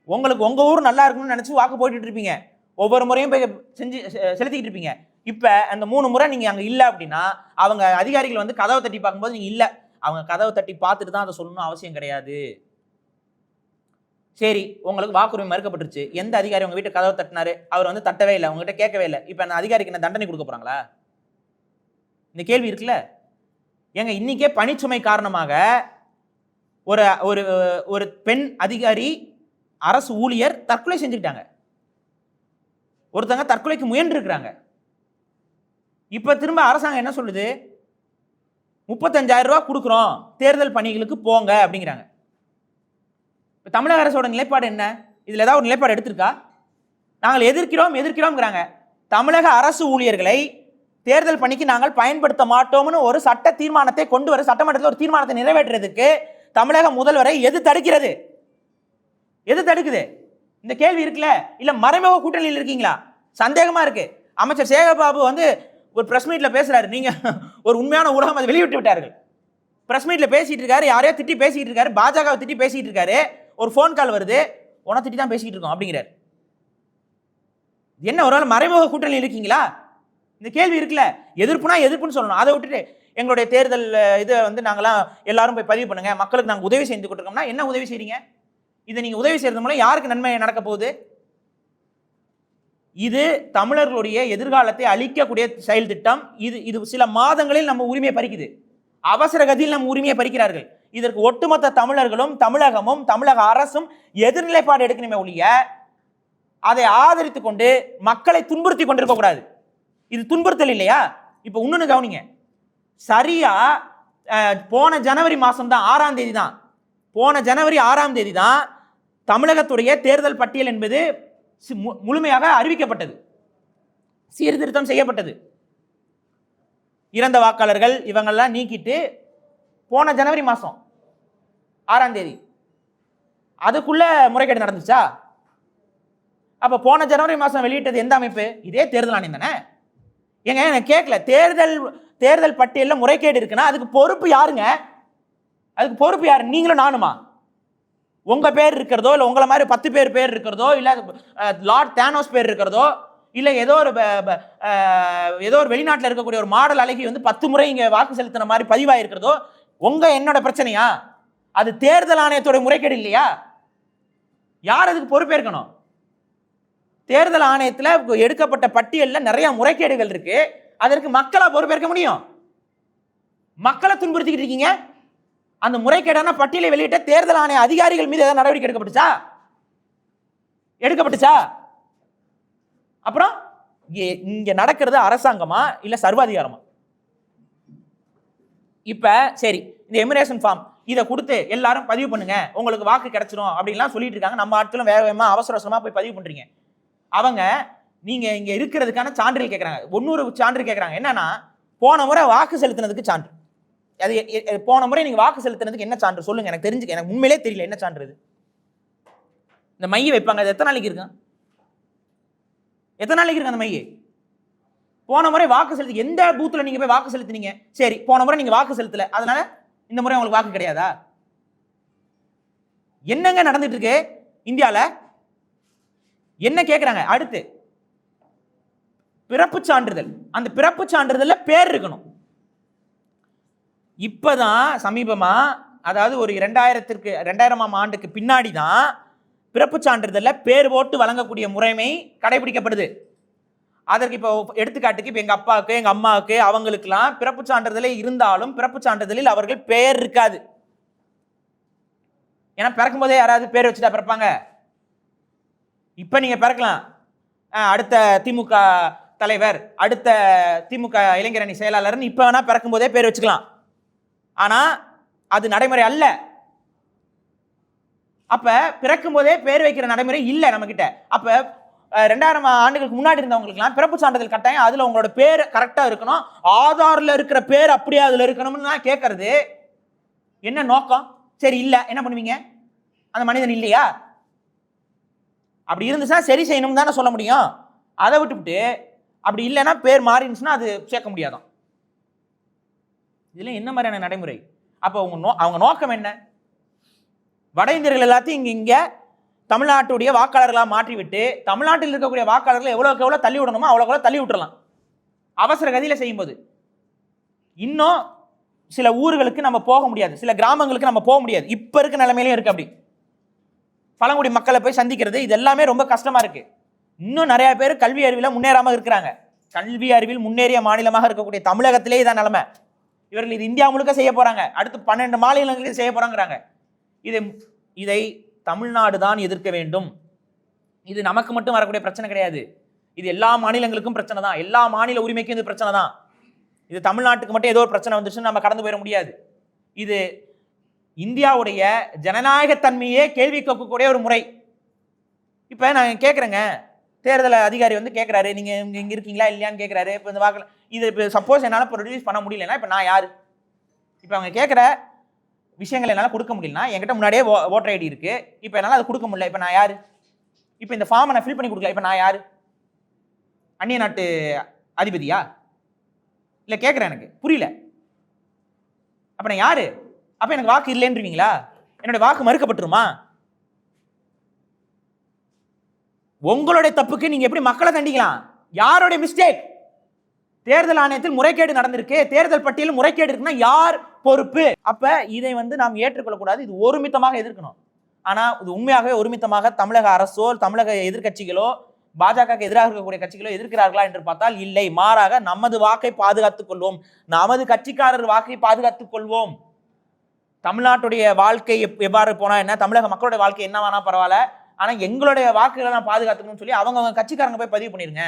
உங்களுக்கு உங்கள் ஊர் நல்லா இருக்குன்னு நினச்சி வாக்கு போட்டுட்டு இருப்பீங்க, ஒவ்வொரு முறையும் போய் செலுத்திக்கிட்டு இருப்பீங்க. இப்போ அந்த 3 முறை நீங்கள் அங்கே இல்லை அப்படின்னா அவங்க அதிகாரிகள் வந்து கதவை தட்டி பார்க்கும்போது நீங்கள் இல்லை, அவங்க கதவை தட்டி பார்த்துட்டு தான் அதை சொல்லணும் அவசியம் கிடையாது. சரி, உங்களுக்கு வாக்குரிமை மறுக்கப்பட்டுருச்சு, எந்த அதிகாரி உங்கள் வீட்டை கதவை தட்டினாரு? அவர் வந்து தட்டவே இல்லை, உங்ககிட்ட கேட்கவே இல்லை. இப்போ அந்த அதிகாரிக்கு என்ன தண்டனை கொடுக்க போகிறாங்களா? இந்த கேள்வி இருக்குல்ல. ஏங்க, இன்னைக்கே பணிச்சுமை காரணமாக ஒரு ஒரு ஒரு பெண் அதிகாரி, அரசு ஊழியர் தற்கொலை செஞ்சுக்கிட்டாங்க, ஒருத்தங்க தற்கொலைக்கு முயன்று இருக்கிறாங்க. இப்ப திரும்ப அரசாங்கம் என்ன சொல்லுது, 35,000 ரூபாய் கொடுக்குறோம், தேர்தல் பணிகளுக்கு போங்க அப்படிங்கிறாங்க. தமிழக அரசோட நிலைப்பாடு என்ன? இதுல ஏதாவது ஒரு நிலைப்பாடு எடுத்திருக்கா? நாங்கள் எதிர்க்கிறோம்ங்கிறாங்க. தமிழக அரசு ஊழியர்களை தேர்தல் பணிக்கு நாங்கள் பயன்படுத்த மாட்டோம்னு ஒரு சட்ட தீர்மானத்தை கொண்டு வர, சட்டமன்றத்தில் ஒரு தீர்மானத்தை நிறைவேற்றுறதுக்கு தமிழக முதல்வரை எது தடுக்கிறது? எது தடுக்குது? இந்த கேள்வி இருக்குல்ல. இல்ல மறைமுக கூட்டணியில் இருக்கீங்களா? சந்தேகமா இருக்கு. அமைச்சர் சேகர்பாபு வந்து ஒரு பிரஸ் மீட்ல பேசுறாரு, நீங்க ஒரு உண்மையான ஊடகம் அதை வெளியிட்டு விட்டார்கள். பிரஸ் மீட்ல பேசிட்டு இருக்காரு, யாரையோ திட்டி பேசிட்டு இருக்காரு, பாஜகவை திட்டி பேசிட்டு இருக்காரு. ஒரு போன் கால் வருது, உன திட்டி தான் பேசிட்டு இருக்கோம் அப்படிங்கிறார். என்ன ஒரு மறைமுக கூட்டணியில் இருக்கீங்களா? இந்த கேள்வி இருக்குல்ல. எதிர்ப்புன்னு சொல்லணும். அதை விட்டுட்டு எங்களுடைய தேர்தல் இதை வந்து நாங்களாம் எல்லாரும் போய் பதிவு பண்ணுங்க, மக்களுக்கு நாங்கள் உதவி செஞ்சு கொடுத்துருக்கோம்னா என்ன உதவி செய்றீங்க? இதை நீங்க உதவி செய்யறது மூலம் யாருக்கு நன்மை நடக்க போகுது? இது தமிழர்களுடைய எதிர்காலத்தை அழிக்கக்கூடிய செயல் திட்டம். இது சில மாதங்களில் நம்ம உரிமையை பறிக்குது, அவசர கதியில் நம்ம உரிமையை பறிக்கிறார்கள். இதற்கு ஒட்டுமொத்த தமிழர்களும் தமிழகமும் தமிழக அரசும் எதிர்நிலைப்பாடு எடுக்கணுமே ஒழிய அதை ஆதரித்துக் கொண்டு மக்களை துன்புறுத்தி கொண்டிருக்க கூடாது. இது துன்புறுத்தல் இல்லையா? இப்ப இன்னொன்னு கவனிங்க, சரியா போன ஜனவரி மாசம் தான் 6ஆம் தேதி தான், போன ஜனவரி 6ஆம் தேதி தான் தமிழகத்துடைய தேர்தல் பட்டியல் என்பது முழுமையாக அறிவிக்கப்பட்டது, சீர்திருத்தம் செய்யப்பட்டது. இறந்த வாக்காளர்கள் இவங்கெல்லாம் நீக்கிட்டு போன ஜனவரி மாசம் 6ஆம் தேதி அதுக்குள்ள முறைகேடு நடந்துச்சா? அப்ப போன ஜனவரி மாசம் வெளியிட்டது எந்த அமைப்பு? இதே தேர்தல் ஆணையம் தானே. ஏங்க எனக்கு கேட்கல, தேர்தல் பட்டியலில் முறைகேடு இருக்குன்னா அதுக்கு பொறுப்பு யாருங்க? அதுக்கு பொறுப்பு யாரு? நீங்களும் நானுமா? உங்க பேர் இருக்கிறதோ இல்லை உங்களை மாதிரி 10 பேர் இருக்கிறதோ இல்லை லார்ட் தேனோஸ் பேர் இருக்கிறதோ இல்லை ஏதோ ஒரு வெளிநாட்டில் இருக்கக்கூடிய ஒரு மாடல் அழகி வந்து 10 முறை இங்கே வாக்கு செலுத்தின மாதிரி பதிவாயிருக்கிறதோ என்னோட பிரச்சனையா? அது தேர்தல் ஆணையத்தோட முறைகேடு இல்லையா? யார் அதுக்கு பொறுப்பேற்கணும்? தேர்தல் ஆணையத்தில் எடுக்கப்பட்ட பட்டியலில் நிறைய முறைகேடுகள் இருக்கு. அதற்கு மக்களா பொறுப்பேற்க முடியும்? மக்களை துன்புறுத்திக்கிட்டு இருக்கீங்க. அந்த முறைகேடான பட்டியலை வெளியிட்ட தேர்தல் ஆணைய அதிகாரிகள் மீது ஏதாவது நடவடிக்கை எடுக்கப்பட்டுச்சா? அப்புறம் இங்க நடக்கிறது அரசாங்கமா இல்ல சர்வாதிகாரமா? இப்ப சரி, இந்த எமிரேஷன் ஃபார்ம் இதை கொடுத்து எல்லாரும் பதிவு பண்ணுங்க, உங்களுக்கு வாக்கு கிடைச்சிடும் அப்படின்லாம் சொல்லிட்டு இருக்காங்க. நம்ம ஆட்களும் வேக வேகமா அவசர அவசரமா போய் பதிவு பண்றீங்க. அவங்க நீங்க இங்க இருக்கிறதுக்கான சான்றிதழ் கேட்கறாங்க. 100 சான்று கேட்கறாங்க. என்னன்னா, போன முறை வாக்கு செலுத்தினதுக்கு சான்று. அது போன முறை நீங்க வாக்கு செலுத்தினதுக்கு என்ன சான்று சொல்லுங்க, எனக்கு தெரிஞ்சுக்க. எனக்கு உண்மையிலே தெரியல என்ன சான்று இது. இந்த மைய வைப்பாங்க, அது எத்தனை நாளைக்கு இருக்கு? எத்தனை நாளைக்கு இருக்கு அந்த மைய? போன முறை வாக்கு செலுத்தி எந்த பூத்துல நீங்க போய் வாக்கு செலுத்தினீங்க? சரி, போன முறை நீங்க வாக்கு செலுத்தல, அதனால இந்த முறை உங்களுக்கு வாக்கு கிடையாதா? என்னங்க நடந்துட்டு இருக்கு இந்தியால? என்ன கேட்கறாங்க? அடுத்து பிறப்பு சான்றிதழ். அந்த பிறப்பு சான்றிதழ்ல பேர் இருக்கணும். இப்பதான் சமீபமா, அதாவது ஒரு 2000ஆம் ஆண்டுக்கு பின்னாடி தான் பிறப்பு சான்றிதழ்ல பேர் போட்டு வழங்கக்கூடிய முறைமை கடைபிடிக்கப்படுது. அதற்கு இப்போ எடுத்துக்காட்டுக்கு இப்போ எங்க அப்பாவுக்கு எங்க அம்மாவுக்கு அவங்களுக்குலாம் பிறப்பு சான்றிதழே இருந்தாலும் பிறப்பு சான்றிதழில் அவர்கள் பெயர் இருக்காது. ஏன்னா பிறக்கும் போதே யாராவது பேர் வச்சுட்டா பிறப்பாங்க? இப்ப நீங்க பிறக்கலாம், அடுத்த திமுக தலைவர், அடுத்த திமுக இளைஞரணி செயலாளர் இப்ப வேணா பிறக்கும் போதே பேர் வச்சுக்கலாம். ஆனா அது நடைமுறை அல்ல. அப்ப பிறக்கும் போதே பேர் வைக்கிற நடைமுறை இல்ல நம்ம கிட்ட. அப்ப 2000 ஆண்டுகளுக்கு முன்னாடி இருந்தவங்களுக்குலாம் பிறப்பு சான்றிதழ் கட்டாயம், அதுல உங்களோட பேர் கரெக்டா இருக்கணும், ஆதார்ல இருக்கிற பேர் அப்படியே அதுல இருக்கணும்னு நான் கேட்கறது என்ன நோக்கம்? சரி, இல்ல என்ன பண்ணுவீங்க? அந்த மனிதன் இல்லையா? அப்படி இருந்துச்சா சரி செய்யணும் தானே சொல்ல முடியும். அதை விட்டுவிட்டு அப்படி இல்லைன்னா பேர் மாறிடுச்சுன்னா அது சேர்க்க முடியாதான். இதுல என்ன மாதிரியான நடைமுறை? அப்ப அவங்க நோக்கம் என்ன? வட இந்தியர்கள் எல்லாத்தையும் இங்க தமிழ்நாட்டுடைய வாக்காளர்களாக மாற்றிவிட்டு தமிழ்நாட்டில் இருக்கக்கூடிய வாக்காளர்களை எவ்வளவுக்கு எவ்வளவு தள்ளி விடணுமோ அவ்வளவு தள்ளி விட்டுறலாம் அவசர கதியில செய்யும் போது. இன்னும் சில ஊர்களுக்கு நம்ம போக முடியாது, சில கிராமங்களுக்கு நம்ம போக முடியாது. இப்ப இருக்க நிலைமையிலும் இருக்கு. அப்படி பழங்குடி மக்களை போய் சந்திக்கிறது இது எல்லாமே ரொம்ப கஷ்டமா இருக்கு. இன்னும் நிறைய பேர் கல்வி அறிவில் முன்னேறாம இருக்கிறாங்க. கல்வி அறிவில் முன்னேறிய மாநிலமாக இருக்கக்கூடிய தமிழகத்திலே இதான் நிலைமை. இவர்கள் இது இந்தியா முழுக்க செய்ய போறாங்க, அடுத்து 12 மாநிலங்களில் செய்ய போறாங்கிறாங்க. இதை தமிழ்நாடு தான் எதிர்க்க வேண்டும். இது நமக்கு மட்டும் வரக்கூடிய பிரச்சனை கிடையாது, இது எல்லா மாநிலங்களுக்கும் பிரச்சனை தான். எல்லா மாநில உரிமைக்கும் இது பிரச்சனை தான். இது தமிழ்நாட்டுக்கு மட்டும் ஏதோ ஒரு பிரச்சனை வந்துச்சுன்னு நம்ம கடந்து போயிட முடியாது. இது இந்தியாவுடைய ஜனநாயகத்தன்மையே கேள்வி கேட்கக்கூடிய ஒரு முறை. இப்ப நான் கேட்கறேங்க, தேர்தல் அதிகாரி வந்து கேட்கறாரு, நீங்க இங்க இருக்கீங்களா இல்லையான்னு கேட்கறாரு. இப்போ இந்த வாக்கு இது இப்போ சப்போஸ் என்னால் ப்ரொடியூஸ் பண்ண முடியலன்னா இப்போ நான் யாரு? இப்போ அவங்க கேட்குற விஷயங்கள் என்னால் கொடுக்க முடியலன்னா, என்கிட்ட முன்னாடியே ஓட்டர் ஐடி இருக்கு, இப்போ என்னால் அதை கொடுக்க முடியல, இப்போ நான் யாரு? இப்போ இந்த ஃபார்மை நான் ஃபில் பண்ணி கொடுக்கல, இப்போ நான் யாரு? அந்நிய நாட்டு அதிபதியா? இல்லை கேட்குறேன், எனக்கு புரியல. அப்போ நான் யாரு? அப்போ எனக்கு வாக்கு இல்லைன்றீங்களா? என்னுடைய வாக்கு மறுக்கப்பட்டுருமா? உங்களுடைய தப்புக்கு நீங்க எப்படி மக்களை தண்டிக்கலாம்? யாருடைய மிஸ்டேக்? தேர்தல் ஆணையத்தில் முறைகேடு நடந்திருக்கு, தேர்தல் பட்டியலில் முறைகேடு இருக்குன்னா யார் பொறுப்பு? அப்ப இதை வந்து நாம் ஏற்றுக்கொள்ளக்கூடாது, இது ஒருமித்தமாக எதிர்க்கணும். ஆனா இது உண்மையாகவே ஒருமித்தமாக தமிழக அரசோ தமிழக எதிர்கட்சிகளோ பாஜக எதிராக இருக்கக்கூடிய கட்சிகளோ எதிர்க்கிறார்களா என்று பார்த்தால் இல்லை. மாறாக நமது வாக்கை பாதுகாத்துக் கொள்வோம், நமது கட்சிக்காரர் வாக்கை பாதுகாத்துக் கொள்வோம். தமிழ்நாட்டுடைய வாழ்க்கை எவ்வாறு போனா என்ன, தமிழக மக்களுடைய வாழ்க்கை என்ன வேணா பரவாயில்ல, ஆனா எங்களுடைய வாக்குகளை நான் பாதுகாத்துக்கணும்னு சொல்லி அவங்க கட்சிக்காரங்க போய் பதிவு பண்ணிருங்க.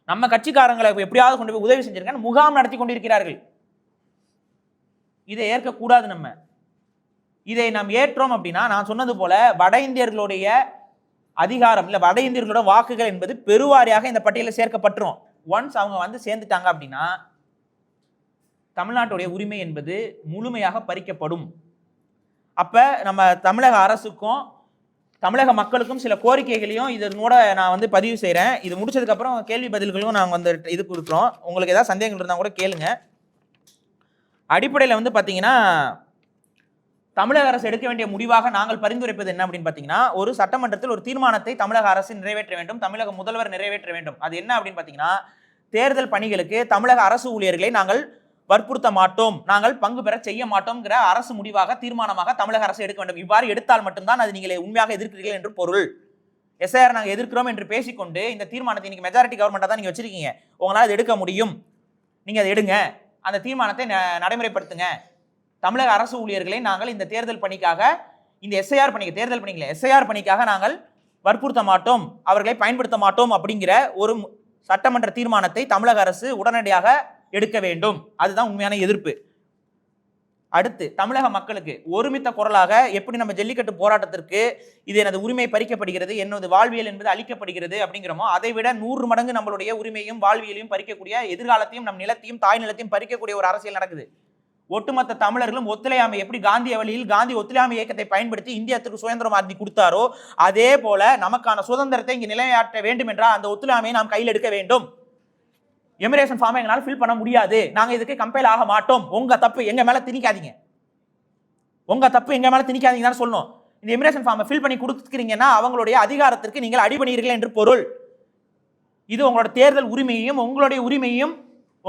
நம்ம கட்சிக்காரங்களை எப்படியாவது கொண்டு போய் உதவி செஞ்சிருக்க முகாம் நடத்தி கொண்டிருக்கிறார்கள். இதை ஏற்கக்கூடாது. நம்ம இதை நாம் ஏற்றோம் அப்படின்னா, நான் சொன்னது போல வட இந்தியர்களுடைய அதிகாரம் இல்லை வட இந்தியர்களோட வாக்குகள் என்பது பெருவாரியாக இந்த பட்டியலில் சேர்க்கப்பட்டுரும். ஒன்ஸ் அவங்க வந்து சேர்ந்துட்டாங்க அப்படின்னா தமிழ்நாட்டுடைய உரிமை என்பது முழுமையாக பறிக்கப்படும். அப்ப நம்ம தமிழக அரசுக்கும் தமிழக மக்களுக்கும் சில கோரிக்கைகளையும் இதனோட நான் வந்து பதிவு செய்கிறேன். இது முடிச்சதுக்கப்புறம் கேள்வி பதில்களும் நாங்கள் வந்து இது கொடுக்குறோம். உங்களுக்கு ஏதாவது சந்தேகங்கள் இருந்தால் கூட கேளுங்க. அடிப்படையில் வந்து பார்த்தீங்கன்னா, தமிழக அரசு எடுக்க வேண்டிய முடிவாக நாங்கள் பரிந்துரைப்பது என்ன அப்படின்னு பார்த்தீங்கன்னா, ஒரு சட்டமன்றத்தில் ஒரு தீர்மானத்தை தமிழக அரசு நிறைவேற்ற வேண்டும், தமிழக முதல்வர் நிறைவேற்ற வேண்டும். அது என்ன அப்படின்னு பார்த்தீங்கன்னா, தேர்தல் பணிகளுக்கு தமிழக அரசு ஊழியர்களை நாங்கள் வற்புறுத்த மாட்டோம், நாங்கள் பங்கு பெற செய்ய மாட்டோம்ங்கிற அரசு முடிவாக தீர்மானமாக தமிழக அரசு எடுக்க வேண்டும். இவ்வாறு எடுத்தால் மட்டும்தான் அது நீங்கள் உண்மையாக எதிர்க்கிறீர்கள் என்று பொருள். எஸ்ஐஆர் நாங்கள் எதிர்க்கிறோம் என்று பேசிக்கொண்டு இந்த தீர்மானத்தை இன்னைக்கு மெஜாரிட்டி கவர்மெண்ட்டாக தான் நீங்கள் வச்சிருக்கீங்க, உங்களால் அது எடுக்க முடியும், நீங்கள் அதை எடுங்க, அந்த தீர்மானத்தை நடைமுறைப்படுத்துங்க. தமிழக அரசு ஊழியர்களை நாங்கள் இந்த தேர்தல் பணிக்காக, இந்த எஸ்ஐஆர் பணிக்கு, தேர்தல் பணிகளை எஸ்ஐஆர் பணிக்காக நாங்கள் வற்புறுத்த மாட்டோம், அவர்களை பயன்படுத்த மாட்டோம் அப்படிங்கிற ஒரு சட்டமன்ற தீர்மானத்தை தமிழக அரசு உடனடியாக எடுக்க வேண்டும். அதுதான் உண்மையான எதிர்ப்பு. அடுத்து, தமிழக மக்களுக்கு ஒருமித்த குரலாக எப்படி நம்ம ஜல்லிக்கட்டு போராட்டத்திற்கு இது எனது உரிமை பறிக்கப்படுகிறது, எனது வாழ்வியல் என்பது அளிக்கப்படுகிறது அப்படிங்கிறோமோ, அதை விட 100 மடங்கு நம்மளுடைய உரிமையும் வாழ்வியலையும் பறிக்கக்கூடிய, எதிர்காலத்தையும் நம் நிலத்தையும் தாய் நிலத்தையும் பறிக்கக்கூடிய ஒரு அரசியல் நடக்குது. ஒட்டுமொத்த தமிழர்களும் ஒத்துழையாமை, எப்படி காந்திய வழியில் காந்தி ஒத்துழையாமை இயக்கத்தை பயன்படுத்தி இந்தியாவுக்கு சுதந்திரம் ஆட்சி கொடுத்தாரோ, அதே போல நமக்கான சுதந்திரத்தை இங்கு நிலைநாட்ட வேண்டும் என்றால் அந்த ஒத்துழையாமையை நாம் கையில் எடுக்க வேண்டும். எமிரேஷன் ஃபார்மை எங்களால் ஃபில் பண்ண முடியாது, நாங்க இதுக்கு கம்பைல் ஆக மாட்டோம், உங்க தப்பு எங்க மேல திணிக்காதீங்க, உங்க தப்பு எங்க மேல திணிக்காதீங்க தான் சொல்லணும். இந்த எமிரேஷன் ஃபார்மை ஃபில் பண்ணி கொடுத்துக்கிறீங்கன்னா அவங்களுடைய அதிகாரத்திற்கு நீங்கள் அடிபணிகிறீர்கள் என்று பொருள். இது உங்களோட தேர்தல் உரிமையையும் உங்களுடைய உரிமையும்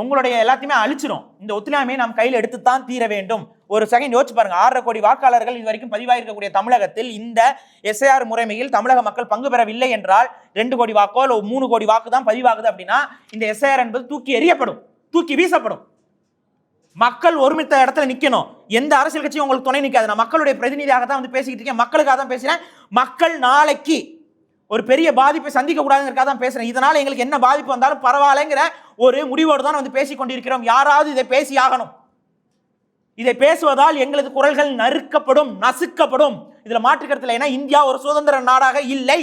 உங்களுடைய எல்லாத்தையுமே அழிச்சிடும். இந்த ஒத்துழையாமையை நாம் கையில் எடுத்துத்தான் தீர வேண்டும். ஒரு செகண்ட் யோசிச்சு பாருங்க, 6.5 கோடி வாக்காளர்கள் இது வரைக்கும் பதிவாயிருக்கக்கூடிய தமிழகத்தில் இந்த எஸ்ஐஆர் முறைமையில் தமிழக மக்கள் பங்கு பெறவில்லை என்றால் 2 கோடி வாக்கோ இல்லை 3 கோடி வாக்கு தான் பதிவாகுது அப்படின்னா இந்த எஸ்ஐஆர் என்பது தூக்கி எறியப்படும், தூக்கி வீசப்படும். மக்கள் ஒருமித்த இடத்துல நிக்கணும். எந்த அரசியல் கட்சியும் உங்களுக்கு துணை நிற்காது. நான் மக்களுடைய பிரதிநிதியாக தான் வந்து பேசிக்கிட்டு இருக்கேன், மக்களுக்காக தான் பேசுறேன். மக்கள் நாளைக்கு ஒரு பெரிய பாதிப்பை சந்திக்க கூடாதுங்கிறதுக்காக தான் பேசுறேன். இதனால எங்களுக்கு என்ன பாதிப்பு வந்தாலும் பரவாயில்லைங்கிற ஒரு முடிவோடு தான் வந்து பேசிக் கொண்டிருக்கிறோம். யாராவது இதை பேசி ஆகணும். இதை பேசுவதால் எங்களது குரல்கள் நறுக்கப்படும், நசுக்கப்படும். இதுல மாற்றுக்கருத்துல, ஏன்னா இந்தியா ஒரு சுதந்திர நாடாக இல்லை.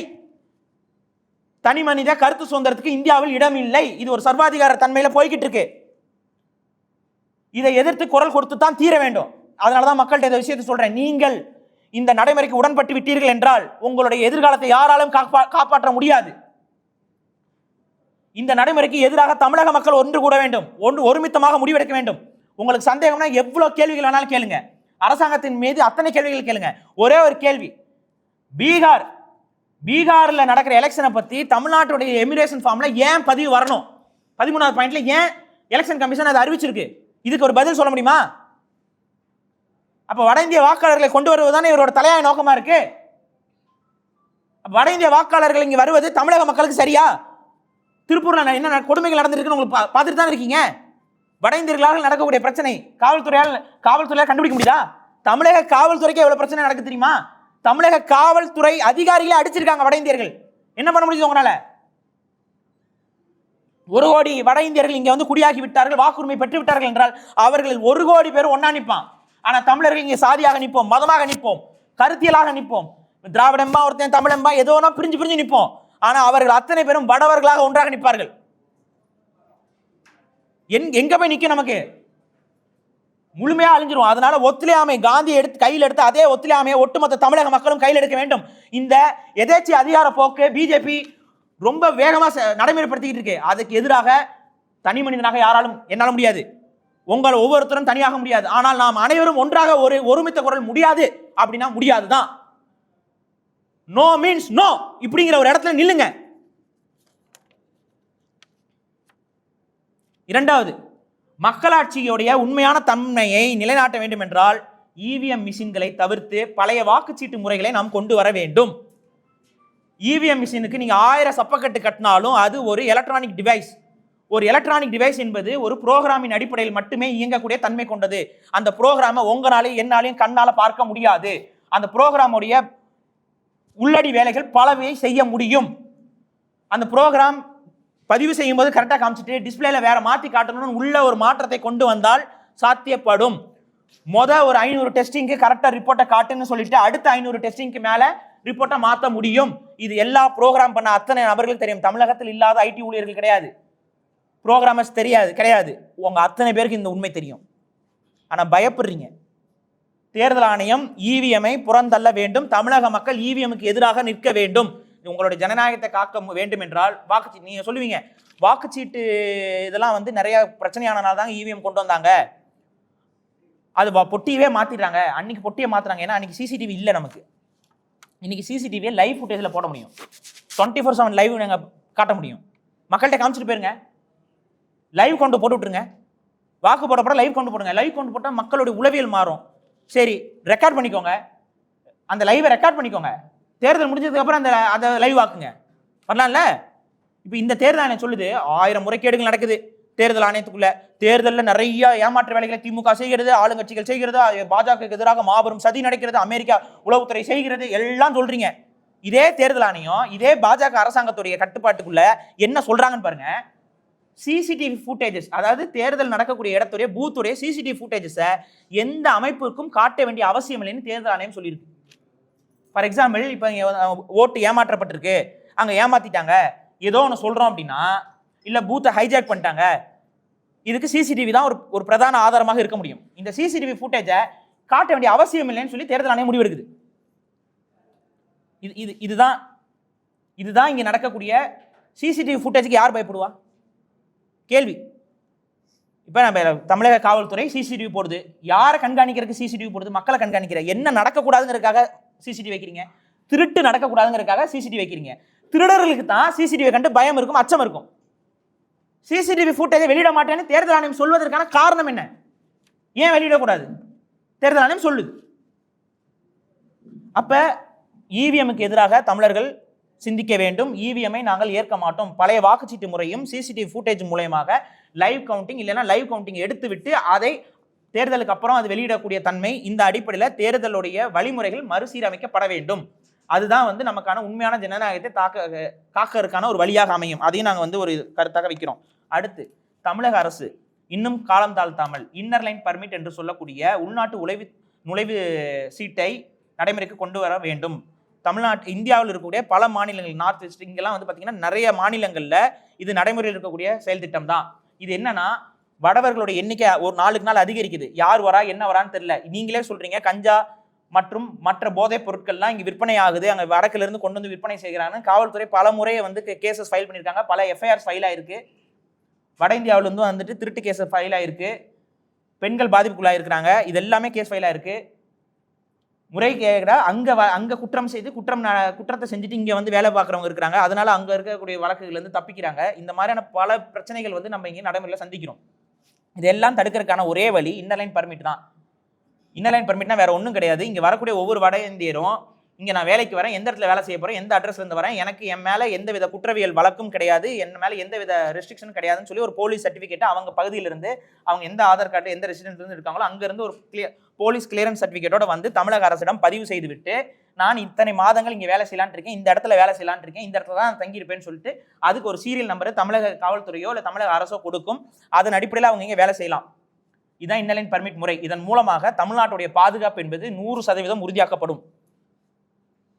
தனி மனித கருத்து சுதந்திரத்துக்கு இந்தியாவில் இடம் இல்லை. இது ஒரு சர்வாதிகார தன்மையில போய்கிட்டு இருக்கு. இதை எதிர்த்து குரல் கொடுத்து தான் தீர வேண்டும். அதனாலதான் மக்கள்கிட்ட இந்த விஷயத்தை சொல்றேன். நீங்கள் இந்த நடைமுறைக்கு உடன்பட்டு விட்டீர்கள் என்றால் உங்களுடைய எதிர்காலத்தை யாராலும் காப்பாற்ற முடியாது. இந்த நடைமுறைக்கு எதிராக தமிழக மக்கள் ஒன்று கூட வேண்டும், ஒருமித்தமாக முடிவெடுக்க வேண்டும். உங்களுக்கு சந்தேகம்னா எவ்வளவு கேள்விகள் வேணாலும் கேளுங்க, அரசாங்கத்தின் மீது அத்தனை கேள்விகள் கேளுங்க. ஒரே ஒரு கேள்வி, பீகார்ல நடக்கிற எலெக்ஷனை பத்தி தமிழ்நாட்டுடைய எமிரேஷன் ஃபார்ம்ல ஏன் பதிவு வரணும்? 13வது பாயிண்ட்ல ஏன் எலெக்ஷன் கமிஷன் அதை அறிவிச்சிருக்கு? இதுக்கு ஒரு பதில் சொல்ல முடியுமா? அப்ப வட இந்திய வாக்காளர்களை கொண்டு வருவதுதானே இவரோட தலையாய நோக்கமா இருக்கு. வட இந்திய வாக்காளர்கள் இங்க வருவது தமிழக மக்களுக்கு சரியா? திருப்பூர்ல என்ன கொடுமைகள் நடந்திருக்குன்னு உங்களுக்கு பார்த்துட்டு தான் இருக்கீங்க. வட இந்தியர்களால் நடக்கக்கூடிய பிரச்சனை காவல்துறையால் கண்டுபிடிக்க முடியுதா? தமிழக காவல்துறைக்கு எவ்வளவு பிரச்சனை நடக்கு தெரியுமா? தமிழக காவல்துறை அதிகாரிகளை அடிச்சிருக்காங்க வட இந்தியர்கள். என்ன பண்ண முடியுது உங்களால? 1 கோடி வட இந்தியர்கள் இங்க வந்து குடியாகி விட்டார்கள், வாக்குரிமை பெற்று விட்டார்கள் என்றால் அவர்கள் 1 கோடி பேர் ஒன்னா நிற்பான். ஆனா தமிழர்கள் இங்கே சாதியாக நிற்போம், மதமாக நிற்போம், கருத்தியலாக நிற்போம், திராவிடம்பா ஒருத்தன் தமிழம்பா ஏதோ பிரிஞ்சு நிற்போம். ஆனா அவர்கள் அத்தனை பேரும் வடவர்களாக ஒன்றாக நிற்பார்கள். எங்க போய் நிக்க நமக்கு முழுமையா அழிஞ்சிரும். அதனால ஒத்துழையாமை காந்தி கையில் எடுத்து அதே ஒத்துழையாமையை ஒட்டுமொத்த தமிழக மக்களும் கையில் எடுக்க வேண்டும். இந்த எதேச்சி அதிகார போக்கு பிஜேபி ரொம்ப வேகமா நடைமுறைப்படுத்திக்கிட்டு இருக்கு. அதுக்கு எதிராக தனி மனிதனாக யாராலும் என்னால முடியாது, உங்கள் ஒவ்வொருத்தரும் தனியாக முடியாது. ஆனால் நாம் அனைவரும் ஒன்றாக ஒருமித்த குரல் முடியாது அப்படின்னா முடியாதுதான். நோ மீன்ஸ் நோ இப்படிங்கிற ஒரு இடத்துல நில்லுங்க. இரண்டாவது, மக்களாட்சியுடைய உண்மையான தன்மையை நிலைநாட்ட வேண்டும் என்றால் இவிஎம் மிஷின்களை தவிர்த்து பழைய வாக்குச்சீட்டு முறைகளை நாம் கொண்டு வர வேண்டும். இவிஎம் மிஷினுக்கு நீங்க 1000 சப்பக்கட்டு கட்டினாலும் அது ஒரு எலக்ட்ரானிக் டிவைஸ். ஒரு எலக்ட்ரானிக் டிவைஸ் என்பது ஒரு புரோகிராமின் அடிப்படையில் மட்டுமே இயங்கக்கூடிய தன்மை கொண்டது. அந்த புரோகிராமை உங்களாலையும் என்னாலையும் கண்ணால பார்க்க முடியாது. அந்த புரோகிராமுடைய உள்ளடி வேலைகள் பலவை செய்ய முடியும். அந்த புரோகிராம் பதிவு செய்யும் போது கரெக்டாக காமிச்சிட்டு டிஸ்பிளேல வேற மாற்றி காட்டணும்னு உள்ள ஒரு மாற்றத்தை கொண்டு வந்தால் சாத்தியப்படும். ஒரு 500 டெஸ்டிங்க்கு கரெக்டாக ரிப்போர்ட்டை காட்டுன்னு சொல்லிட்டு அடுத்த 500 டெஸ்டிங்க்கு மேலே ரிப்போர்ட்டை மாற்ற முடியும். இது எல்லா ப்ரோக்ராம் பண்ண அத்தனை நபர்களுக்கு தெரியும். தமிழகத்தில் இல்லாத ஐடி ஊழியர்கள் கிடையாது, ப்ரோக்ராமர்ஸ் கிடையாது. உங்க அத்தனை பேருக்கு இந்த உண்மை தெரியும். ஆனால் பயப்படுறீங்க. தேர்தல் ஆணையம் இவிஎம்ஐ புறந்தள்ள வேண்டும். தமிழக மக்கள் இவிஎம்க்கு எதிராக நிற்க வேண்டும். உங்களுடைய ஜனநாயகத்தை காக்க வேண்டும் என்றால் வாக்குச்சீட்டு, நீங்க சொல்லுவீங்க வாக்குச்சீட்டு இதெல்லாம் வந்து நிறைய பிரச்சனையானனால தான் இவிஎம் கொண்டு வந்தாங்க. அது பொட்டியவே மாத்திடுறாங்க. அன்னைக்கு பொட்டியை மாத்துறாங்க, ஏன்னா அன்னைக்கு சிசிடிவி இல்லை நமக்கு. இன்னைக்கு சிசிடிவியை லைவ் ஃபுட்டேஜில் போட முடியும், 24/7 லைவ் நாங்கள் காட்ட முடியும். மக்கள்கிட்ட காமிச்சிட்டு போயிருங்க, லைவ் கொண்டு போட்டு விட்டுருங்க. வாக்கு போட லைவ் கொண்டு போடுங்க. லைவ் கொண்டு போட்டால் மக்களுடைய உளவியல் மாறும். சரி, ரெக்கார்ட் பண்ணிக்கோங்க, அந்த லைவை ரெக்கார்ட் பண்ணிக்கோங்க. தேர்தல் முடிஞ்சதுக்கு அப்புறம் அந்த லைவ் ஆக்குங்க, வரலாம்ல. இப்போ இந்த தேர்தல் ஆணையம் சொல்லுது 1000 முறைகேடுகள் நடக்குது தேர்தல் ஆணையத்துக்குள்ள. தேர்தலில் நிறைய ஏமாற்று வேலைகளை திமுக செய்கிறது, ஆளுங்கட்சிகள் செய்கிறது, பாஜகவுக்கு எதிராக மாபெரும் சதி நடக்கிறது, அமெரிக்கா உளவுத்துறை செய்கிறது, எல்லாம் சொல்றீங்க. இதே தேர்தல் ஆணையம் இதே பாஜக அரசாங்கத்துடைய கட்டுப்பாட்டுக்குள்ள என்ன சொல்றாங்கன்னு பாருங்க. சிசிடிவி ஃபுட்டேஜஸ், அதாவது தேர்தல் நடக்கக்கூடிய இடத்துடைய பூத்துடைய சிசிடிவி ஃபுட்டேஜஸை எந்த அமைப்புக்கும் காட்ட வேண்டிய அவசியம் இல்லைன்னு தேர்தல் ஆணையம் சொல்லியிருக்கு. ஃபார் எக்ஸாம்பிள், இப்போ ஓட்டு ஏமாற்றப்பட்டிருக்கு, அங்கே ஏமாத்திட்டாங்க, ஏதோ ஒன்று சொல்கிறோம் அப்படின்னா, இல்லை பூத்தை ஹைஜாக் பண்ணிட்டாங்க, இதுக்கு சிசிடிவி தான் ஒரு பிரதான ஆதாரமாக இருக்க முடியும். இந்த சிசிடிவி ஃபுட்டேஜை காட்ட வேண்டிய அவசியம் இல்லைன்னு சொல்லி தேர்தல் ஆணையம் முடிவெடுக்குது. இதுதான் இங்கே நடக்கக்கூடிய சிசிடிவி ஃபுட்டேஜுக்கு யார் பயப்படுவா? கேள்வி. இப்போ நம்ம தமிழக காவல்துறை சிசிடிவி போடுது, யாரை கண்காணிக்கிறதுக்கு சிசிடிவி போடுது? மக்களை கண்காணிக்கிற. என்ன நடக்கக்கூடாதுங்கிறதுக்காக சிசிடிவி வைக்கிறீங்க, திருட்டு நடக்கக்கூடாதுங்கிறதுக்காக சிசிடிவி வைக்கிறீங்க. திருடர்களுக்கு தான் சிசிடிவி கண்டு பயம் இருக்கும், அச்சம் இருக்கும். சிசிடிவி ஃபுட்டேஜை வெளியிட மாட்டேன்னு தேர்தல் ஆணையம் சொல்வதற்கான காரணம் என்ன? ஏன் வெளியிடக்கூடாது? தேர்தல் ஆணையம் சொல்லுது. அப்ப இவிஎம்முக்கு எதிராக தமிழர்கள் சிந்திக்க வேண்டும். இவிஎம்ஐ நாங்கள் ஏற்க மாட்டோம். பழைய வாக்குச்சீட்டு முறையும் சிசிடிவி ஃபுட்டேஜ் மூலமாக லைவ் கவுண்டிங் இல்லைன்னா லைவ் கவுண்டிங் எடுத்துவிட்டு அதை தேர்தலுக்கு அப்புறம் அது வெளியிடக்கூடிய தன்மை, இந்த அடிப்படையில் தேர்தலுடைய வழிமுறைகள் மறுசீரமைக்கப்பட வேண்டும். அதுதான் நமக்கான உண்மையான ஜனநாயகத்தை காக்கிறதுக்கான ஒரு வழியாக அமையும். அதையும் நாங்கள் ஒரு கருத்தாக வைக்கிறோம். அடுத்து, தமிழக அரசு இன்னும் காலம் தாழ்த்தாமல் இன்னர் லைன் பர்மிட் என்று சொல்லக்கூடிய உள்நாட்டு நுழைவு சீட்டை நடைமுறைக்கு கொண்டு வர வேண்டும். இந்தியாவில் இருக்கக்கூடிய பல மாநிலங்கள், நார்த் வெஸ்ட், இங்கெல்லாம் பார்த்தீங்கன்னா நிறைய மாநிலங்களில் இது நடைமுறையில் இருக்கக்கூடிய செயல் திட்டம் தான். இது என்னன்னா, வடவர்களுடைய எண்ணிக்கை ஒரு நாளுக்கு நாள் அதிகரிக்குது. யார் வரா என்ன வரான்னு தெரியல. நீங்களே சொல்றீங்க, கஞ்சா மற்றும் மற்ற போதைப் பொருட்கள்லாம் இங்கே விற்பனை ஆகுது, அங்கே வடக்குல இருந்து கொண்டு வந்து விற்பனை செய்கிறாங்க. காவல்துறை பல முறையை கேசஸ் ஃபைல் பண்ணியிருக்காங்க, பல எஃப்ஐஆர் ஃபைல் ஆயிருக்கு. வட இந்தியாவிலிருந்து திருட்டு கேஸ் ஃபைல் ஆயிருக்கு, பெண்கள் பாதிப்புக்குள்ளாக இருக்கிறாங்க, இது எல்லாமே கேஸ் ஃபைல் ஆயிருக்கு. முறைகேட அங்கே குற்றம் செய்து குற்றத்தை செஞ்சுட்டு இங்கே வேலை பார்க்குறவங்க இருக்கிறாங்க. அதனால அங்கே இருக்கக்கூடிய வழக்குகள்லேருந்து தப்பிக்கிறாங்க. இந்த மாதிரியான பல பிரச்சனைகள் நம்ம இங்கே நடைமுறையில் சந்திக்கிறோம். இதெல்லாம் தடுக்கிறதுக்கான ஒரே வழி இன்னர் லைன் பர்மிட் தான். இன்னர் லைன் பர்மிட்னா வேற ஒன்றும் கிடையாது. இங்கே வரக்கூடிய ஒவ்வொரு வட இந்தியரும் இங்கே நான் வேலைக்கு வரேன், எந்த இடத்துல வேலை செய்ய போகிறேன், எந்த அட்ரஸ்லேருந்து வரேன், எனக்கு என் மேலே எந்த வித குற்றவியல் வழக்கும் கிடையாது, என் மேலே எந்த வித ரெஸ்ட்ரிக்ஷனும் கிடையாதுன்னு சொல்லி ஒரு போலீஸ் சர்டிஃபிகேட்டை அவங்க பகுதியிலிருந்து, அவங்க எந்த ஆதார் கார்டு எந்த ரெசிடென்ட்லேருந்து இருக்காங்களோ அங்கேருந்து ஒரு போலீஸ் கிளியரன்ஸ் சர்டிஃபிகேட்டோட தமிழக அரசிடம் பதிவு செய்து விட்டு, நான் இத்தனை மாதங்கள் இங்கே வேலை செய்யலான் இருக்கேன், இந்த இடத்துல வேலை செய்யலான் இருக்கேன், இந்த இடத்துல தான் தங்கியிருப்பேன்னு சொல்லிட்டு அதுக்கு ஒரு சீரியல் நம்பர் தமிழக காவல்துறையோ இல்லை தமிழக அரசோ கொடுக்கும். அதன் அடிப்படையில் அவங்க இங்கே வேலை செய்யலாம். இதுதான் இன்னர் லைன் பர்மிட் முறை. இதன் மூலமாக தமிழ்நாட்டுடைய பாதுகாப்பு என்பது 100% உறுதியாக்கப்படும்.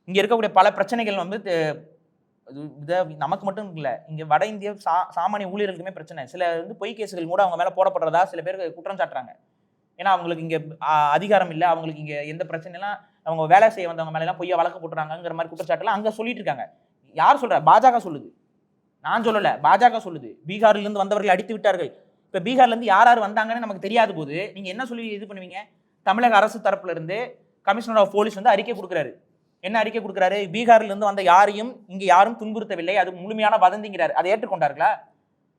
இங்கே இருக்கக்கூடிய பல பிரச்சனைகள் நமக்கு மட்டும் இல்லை, இங்கே வட இந்திய சாமானிய ஊழியர்களுக்குமே பிரச்சனை. சில பொய் கேசுகள் கூட அவங்க மேலே போடப்படுறதா சில பேர் குற்றம் சாட்டுறாங்க. ஏன்னா அவங்களுக்கு இங்கே அதிகாரம் இல்லை, அவங்களுக்கு இங்கே எந்த பிரச்சனைலாம், அவங்க வேலை செய்ய வந்தவங்க மேலாம் பொய்யா வழக்கு போட்டுறாங்கிற மாதிரி குற்றச்சாட்டுலாம் அங்கே சொல்லிட்டு இருக்காங்க. யார் சொல்கிறா? பாஜக சொல்லுது, நான் சொல்லலை, பாஜக சொல்லுது. பீகாரிலிருந்து வந்தவர்கள் அடித்து விட்டார்கள். இப்போ பீகார்லேருந்து யார் வந்தாங்கன்னு நமக்கு தெரியாத போது நீங்கள் என்ன சொல்லி இது பண்ணுவீங்க? தமிழக அரசு தரப்புல இருந்து கமிஷனர் ஆஃப் போலீஸ் அறிக்கை கொடுக்குறாரு. என்ன அறிக்கை கொடுக்குறாரு? பீகாரிலிருந்து வந்த யாரையும் இங்கே யாரும் துன்புறுத்தவில்லை, அது முழுமையான வதந்திங்கிறார். அதை ஏற்றுக்கொண்டார்களா?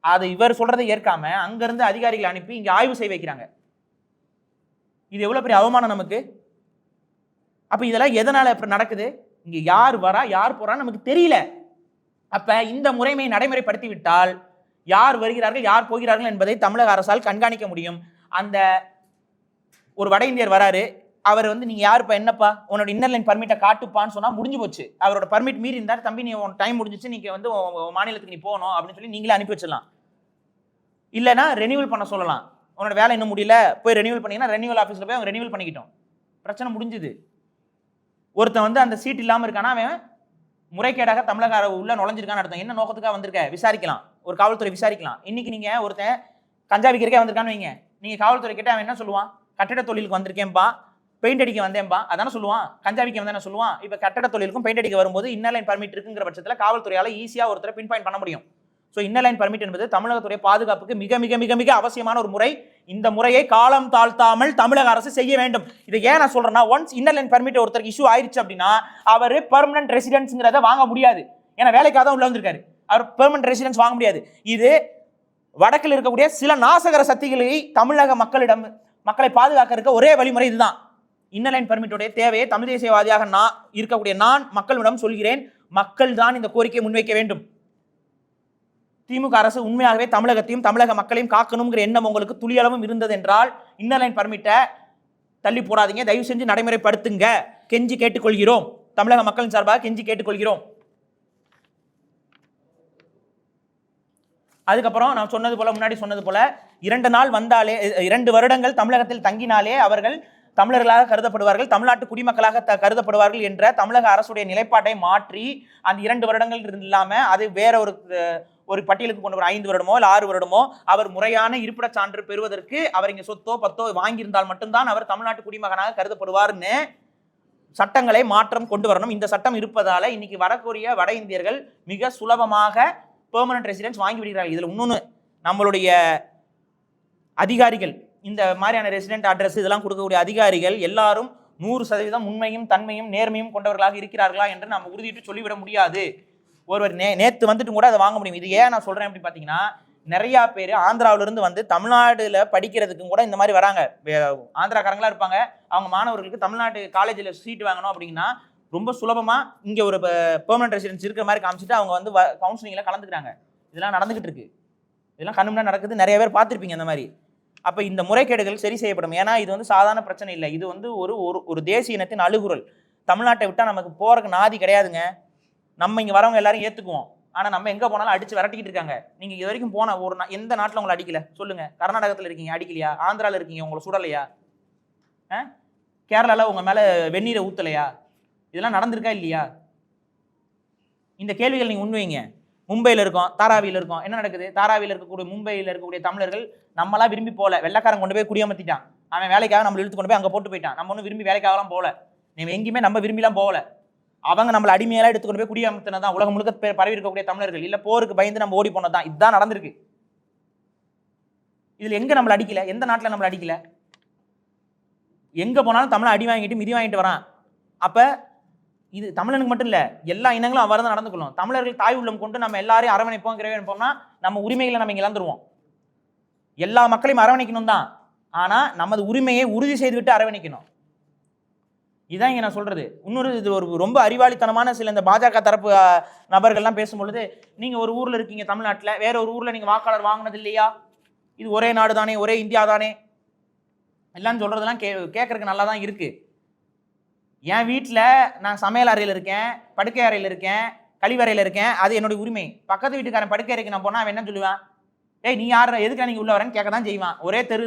அது இவர் சொல்றதை ஏற்காம அங்கிருந்து அதிகாரிகளை அனுப்பி இங்கே ஆய்வு செய்ய வைக்கிறாங்க. இது எவ்வளவு பெரிய அவமானம் நமக்கு. அப்ப இதெல்லாம் எதனால இப்ப நடக்குது? இங்க யார் வரா யார் போறா நமக்கு தெரியல. அப்ப இந்த முறைமையை நடைமுறைப்படுத்தி விட்டால் யார் வருகிறார்கள் யார் போகிறார்கள் என்பதை தமிழக அரசால் கண்காணிக்க முடியும். அந்த ஒரு வட இந்தியர் வராரு, அவர் நீங்க யாருப்பா, என்னப்பா, உன்னோட இன்னர் லைன் பர்மிட்டை காட்டுப்பான்னு சொன்னா முடிஞ்சு போச்சு. அவரோட பர்மிட் மீறி இருந்தார், தம்பி நீ உன் டைம் முடிஞ்சிச்சு, நீங்க மாநிலத்துக்கு நீ போகணும் அப்படின்னு சொல்லி நீங்களே அனுப்பி வச்சிடலாம். இல்லைன்னா ரெனியூவல் பண்ண சொல்லலாம். உன்னோட வேலை இன்னும் முடியல, போய் ரெனியூவல் பண்ணீங்கன்னா ரெனியூவல் ஆஃபீஸில் போய் அவங்க ரெனியூவல் பண்ணிக்கிட்டோம், பிரச்சனை முடிஞ்சுது. ஒருத்தன் அந்த சீட் இல்லாமல் இருக்கானா அவன் முறைகேடாக தமிழக உள்ள நுழைஞ்சிருக்கான்னு அர்த்தம். என்ன நோக்கத்துக்காக வந்திருக்க விசாரிக்கலாம், ஒரு காவல்துறை விசாரிக்கலாம். இன்னைக்கு நீங்க ஒருத்தன் கஞ்சா விற்கிறக்கே வந்திருக்கான்னு வைங்க, நீங்க காவல்துறை கிட்ட அவன் என்ன சொல்லுவான்? கட்டிட தொழிலுக்கு வந்திருக்கேன்பா, பெயிண்ட் அடிக்க வந்தேன்பா, அதான சொல்லுவான். கஞ்சா விற்க வந்தேன்னு சொல்லுவான். இப்போ கட்டட தொழிலுக்கும் பெயிண்ட் அடிக்க வரும்போது இன்னர் லைன் பர்மிட் இருக்குங்கிற பட்சத்தில் காவல்துறையால் ஈஸியாக ஒருத்தரை பின் பாயிண்ட் பண்ண முடியும். ஸோ இன்னர் லைன் பர்மிட் என்பது தமிழகத்துடைய பாதுகாப்புக்கு மிக மிக மிக மிக அவசியமான ஒரு முறை. இந்த முறையை காலம் தாழ்த்தாமல் தமிழக அரசு செய்ய வேண்டும். இதை ஏன் நான் சொல்றேன்னா, ஒன்ஸ் இன்னர் லைன் பர்மிட் ஒருத்தருக்கு இஷ்யூ ஆயிடுச்சு அப்படின்னா அவர் பெர்மனன்ட் ரெசிடென்ஸ்ங்கிறத வாங்க முடியாது. ஏன்னா வேலைக்காக தான் உள்ள வந்திருக்காரு, அவர் பெர்மனன்ட் ரெசிடென்ஸ் வாங்க முடியாது. இது வடக்கில் இருக்கக்கூடிய சில நாசகர சக்திகளை தமிழக மக்களை பாதுகாக்க ஒரே வழிமுறை இதுதான். இன்னர் லைன் பர்மிட்டுடைய தேவையை தமிழ் தேசியவாதியாக இருக்கக்கூடிய நான் மக்களிடம் சொல்கிறேன். மக்கள் தான் இந்த கோரிக்கையை முன்வைக்க வேண்டும். திமுக அரசு உண்மையாகவே தமிழகத்தையும் தமிழக மக்களையும் காக்கணுங்கிற எண்ணம் உங்களுக்கு துளியளவும் இருந்தது என்றால் இன்னர் லைன் பர்மிட்டை தள்ளி போடாதீங்க, தயவு செஞ்சு நடைமுறைப்படுத்துங்க. கெஞ்சி கேட்டுக்கொள்கிறோம், தமிழக மக்களின் சார்பாக கெஞ்சி கேட்டுக்கொள்கிறோம். அதுக்கப்புறம் நான் சொன்னது போல, முன்னாடி சொன்னது போல, 2 நாள் வந்தாலே, 2 வருடங்கள் தமிழகத்தில் தங்கினாலே அவர்கள் தமிழர்களாக கருதப்படுவார்கள், தமிழ்நாட்டு குடிமக்களாக கருதப்படுவார்கள் என்ற தமிழக அரசுடைய நிலைப்பாட்டை மாற்றி அந்த 2 வருடங்கள் இல்லாம அது வேற ஒரு பட்டியலுக்கு கொண்டு வர 5 வருடமோ இல்லை 6 வருடமோ அவர் முறையான இருப்பிட சான்று பெறுவதற்கு அவர் இங்க சொத்தோ பத்தோ வாங்கியிருந்தால் மட்டும்தான் அவர் தமிழ்நாட்டு குடிமகனாக கருதப்படுவார்னு சட்டங்களை மாற்றம் கொண்டு வரணும். இந்த சட்டம் இருப்பதால இன்னைக்கு வரக்கூடிய வட இந்தியர்கள் மிக சுலபமாக பெர்மனன்ட் ரெசிடென்ஸ் வாங்கி விடுகிறார்கள். இதுல இன்னொன்று, நம்மளுடைய அதிகாரிகள், இந்த மாதிரியான ரெசிடென்ட் அட்ரஸ் இதெல்லாம் கொடுக்கக்கூடிய அதிகாரிகள் எல்லாரும் 100% உண்மையும் தன்மையும் நேர்மையும் கொண்டவர்களாக இருக்கிறார்களா என்று நம்ம உறுதியிட்டு சொல்லிவிட முடியாது. ஒருவர் நேற்று வந்துட்டு கூட அதை வாங்க முடியும். இது ஏன் நான் சொல்றேன் அப்படின்னு பார்த்தீங்கன்னா, நிறைய பேர் ஆந்திராவிலிருந்து வந்து தமிழ்நாடுல படிக்கிறதுக்கும் கூட இந்த மாதிரி வராங்க. ஆந்திராக்காரங்களா இருப்பாங்க, அவங்க மாணவர்களுக்கு தமிழ்நாட்டு காலேஜில் சீட் வாங்கணும் அப்படின்னா ரொம்ப சுலபமா இங்க ஒரு பெர்மனன்ட் ரெசிடென்ஸ் இருக்கிற மாதிரி காமிச்சிட்டு அவங்க வந்து கவுன்சிலிங்ல கலந்துக்கிறாங்க. இதெல்லாம் நடந்துகிட்டு இருக்கு, இதெல்லாம் கண்ணுமுன்னா நடக்குது, நிறைய பேர் பார்த்துருப்பீங்க அந்த மாதிரி. அப்ப இந்த முறைகேடுகள் சரி செய்யப்படும். ஏன்னா இது வந்து சாதாரண பிரச்சனை இல்லை, இது வந்து ஒரு தேசிய இனத்தின் அழுகுரல். தமிழ்நாட்டை விட்டா நமக்கு போறதுக்கு நாதி கிடையாதுங்க. நம்ம இங்க வரவங்க எல்லாரும் ஏத்துக்குவோம், ஆனா நம்ம எங்க போனாலும் அடிச்சு விரட்டிக்கிட்டு இருக்காங்க. நீங்க இது வரைக்கும் போன எந்த நாட்டில் உங்களை அடிக்கல சொல்லுங்க? கர்நாடகத்தில் இருக்கீங்க, அடிக்கலையா? ஆந்திரால இருக்கீங்க, உங்களை சுடலையா? கேரளால உங்க மேல வெந்நீரை ஊத்தலையா? இதெல்லாம் நடந்திருக்கா இல்லையா? இந்த கேள்விகள் நீங்க முன்வைங்க. மும்பையில் இருக்கோம், தாராவியில் இருக்கோம், என்ன நடக்குது? தாராவியில் இருக்கக்கூடிய மும்பையில் இருக்கக்கூடிய தமிழர்கள் நம்மளாம் விரும்பி போல, வெள்ளக்காரன் கொண்டு போய் குடியமர்த்திட்டான், அவன் வேலைக்காக நம்ம இழுத்து கொண்டு போய் அங்கே போட்டு போயிட்டான். நம்ம ஒன்றும் விரும்பி வேலைக்காகலாம் போகல, நம்ம எங்கேயுமே நம்ம விரும்பிலாம் போகல. அவங்க நம்மளை அடிமையெல்லாம் எடுத்துக்கொண்டு போய் குடியமர்த்தினதான் உலகம் முழுக்க பரவி இருக்கக்கூடிய தமிழர்கள். இல்லை போருக்கு பயந்து நம்ம ஓடி போனதான், இதுதான் நடந்திருக்கு. இதுல எங்க நம்மளை அடிக்கல? எந்த நாட்டில் நம்மளை அடிக்கல? எங்க போனாலும் தமிழை அடி வாங்கிட்டு மிதி வாங்கிட்டு வரான். அப்ப இது தமிழனுக்கு மட்டும் இல்ல, எல்லா இனங்களும் அவ்வாறு தான் நடந்துக்கணும். தமிழர்கள் தாய் உள்ளம் கொண்டு நம்ம எல்லாரையும் அரவணைப்போம், கிரவணைப்போம்னா நம்ம உரிமைகளை நம்ம இங்க இழந்துருவோம். எல்லா மக்களையும் அரவணைக்கணும் தான், ஆனா நமது உரிமையை உறுதி செய்துவிட்டு அரவணைக்கணும். இதான் இங்க நான் சொல்றது. இன்னொரு இது ஒரு ரொம்ப அறிவாளித்தனமான சில இந்த பாஜக தரப்பு நபர்கள்லாம் பேசும்பொழுது, நீங்க ஒரு ஊர்ல இருக்கீங்க தமிழ்நாட்டில், வேற ஒரு ஊர்ல நீங்க வாக்காளர் வாங்கினது இல்லையா? இது ஒரே நாடு தானே, ஒரே இந்தியா தானே, எல்லாம் சொல்றதெல்லாம் கேட்கறதுக்கு நல்லா தான் இருக்கு. என் வீட்டில் நான் சமையல் அறையில் இருக்கேன், படுக்கை அறையில் இருக்கேன், கழிவறையில் இருக்கேன், அது என்னுடைய உரிமை. பக்கத்து வீட்டுக்காரன் படுக்கை அறைக்கு நான் போனால் அவன் என்ன சொல்லுவான்? ஏய் நீ யார், எதுக்காக நீங்கள் உள்ள வரேன்னு கேட்க தான் செய்வான். ஒரே தெரு